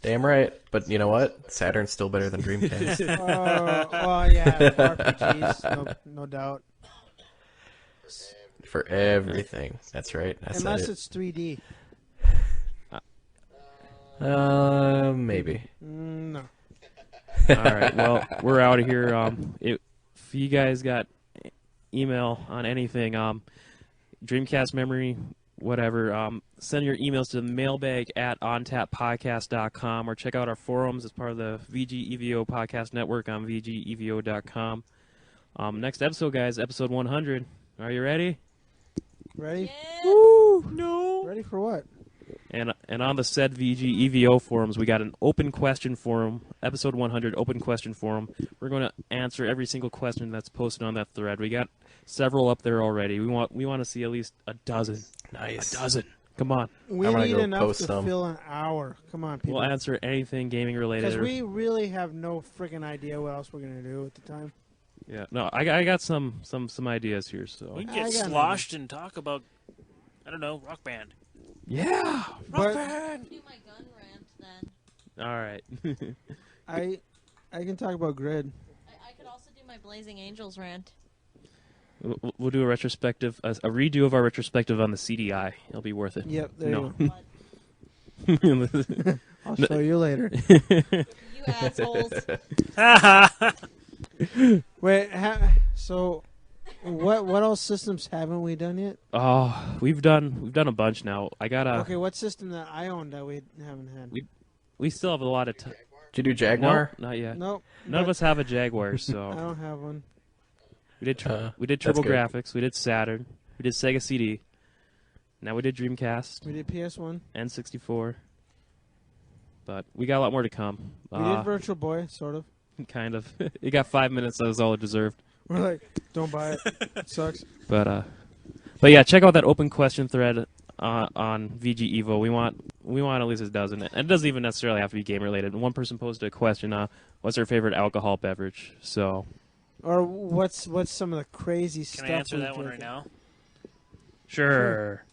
Speaker 4: Damn right. But you know what? Saturn's still better than Dreamcast.
Speaker 2: Yeah, RPGs, no doubt.
Speaker 4: For everything. That's right.
Speaker 2: Unless it's 3D.
Speaker 4: Maybe.
Speaker 2: No.
Speaker 1: All right, well, we're out of here. If you guys got email on anything, Dreamcast memory, whatever, send your emails to the mailbag at ontappodcast.com or check out our forums as part of the VGevo Podcast Network on VGevo.com. Next episode, guys, episode 100. Are you ready?
Speaker 2: Ready?
Speaker 3: Yeah.
Speaker 1: Woo! No.
Speaker 2: Ready for what?
Speaker 1: And on the said VGevo forums, we got an open question forum, episode 100 open question forum. We're going to answer every single question that's posted on that thread. We got several up there already. We want to see at least a dozen.
Speaker 4: Nice.
Speaker 1: A dozen. Come on.
Speaker 2: We need enough to fill an hour. Come on, people.
Speaker 1: We'll answer anything gaming related.
Speaker 2: Because we really have no freaking idea what else we're going to do at the time.
Speaker 1: Yeah, no, I got some ideas here. So
Speaker 5: We can
Speaker 2: I
Speaker 5: get
Speaker 2: got
Speaker 5: sloshed and talk about, I don't know, Rock Band.
Speaker 1: yeah,
Speaker 2: But
Speaker 3: Do my gun rant then.
Speaker 1: all right.
Speaker 2: I can talk about Grid.
Speaker 3: I could also do my Blazing Angels rant.
Speaker 1: We'll do a retrospective, a redo of our retrospective on the CDI. It'll be worth it.
Speaker 2: Yep, there
Speaker 1: No.
Speaker 2: you go. I'll show you later.
Speaker 3: You assholes.
Speaker 2: Wait, so what all systems haven't we done yet?
Speaker 1: Oh, we've done a bunch now. I gotta.
Speaker 2: Okay, what system that I own that we haven't had?
Speaker 1: We still have a lot of time.
Speaker 4: Did you do
Speaker 1: No,
Speaker 4: Jaguar?
Speaker 1: not yet.
Speaker 2: Nope.
Speaker 1: None of
Speaker 2: but
Speaker 1: us have a Jaguar,
Speaker 2: I
Speaker 1: so
Speaker 2: don't have one.
Speaker 1: we did
Speaker 4: that's
Speaker 1: Turbo
Speaker 4: good.
Speaker 1: Graphics, we did Saturn, we did Sega CD. Now we did Dreamcast,
Speaker 2: We did PS1.
Speaker 1: N64. But we got a lot more to come.
Speaker 2: We did Virtual Boy, sort of.
Speaker 1: Kind of. It got 5 minutes. That was all it deserved.
Speaker 2: We're like, don't buy it. It sucks.
Speaker 1: But yeah, check out that open question thread on VGevo. We want at least a dozen. And it doesn't even necessarily have to be game related. One person posted a question: what's their favorite alcohol beverage? So,
Speaker 2: Or what's some of the crazy stuff?
Speaker 5: Can I answer
Speaker 2: we've
Speaker 5: that one right
Speaker 2: drank?
Speaker 5: now?
Speaker 1: sure.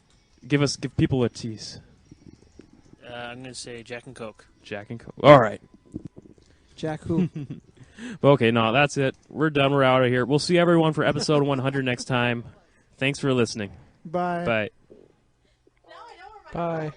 Speaker 1: Give people a tease.
Speaker 5: I'm going to say Jack and Coke.
Speaker 1: Jack and Coke. All right.
Speaker 2: Jack who?
Speaker 1: But okay, no, that's it. We're done. We're out of here. We'll see everyone for episode 100 next time. Thanks for listening.
Speaker 2: Bye.
Speaker 1: Bye.
Speaker 4: Bye.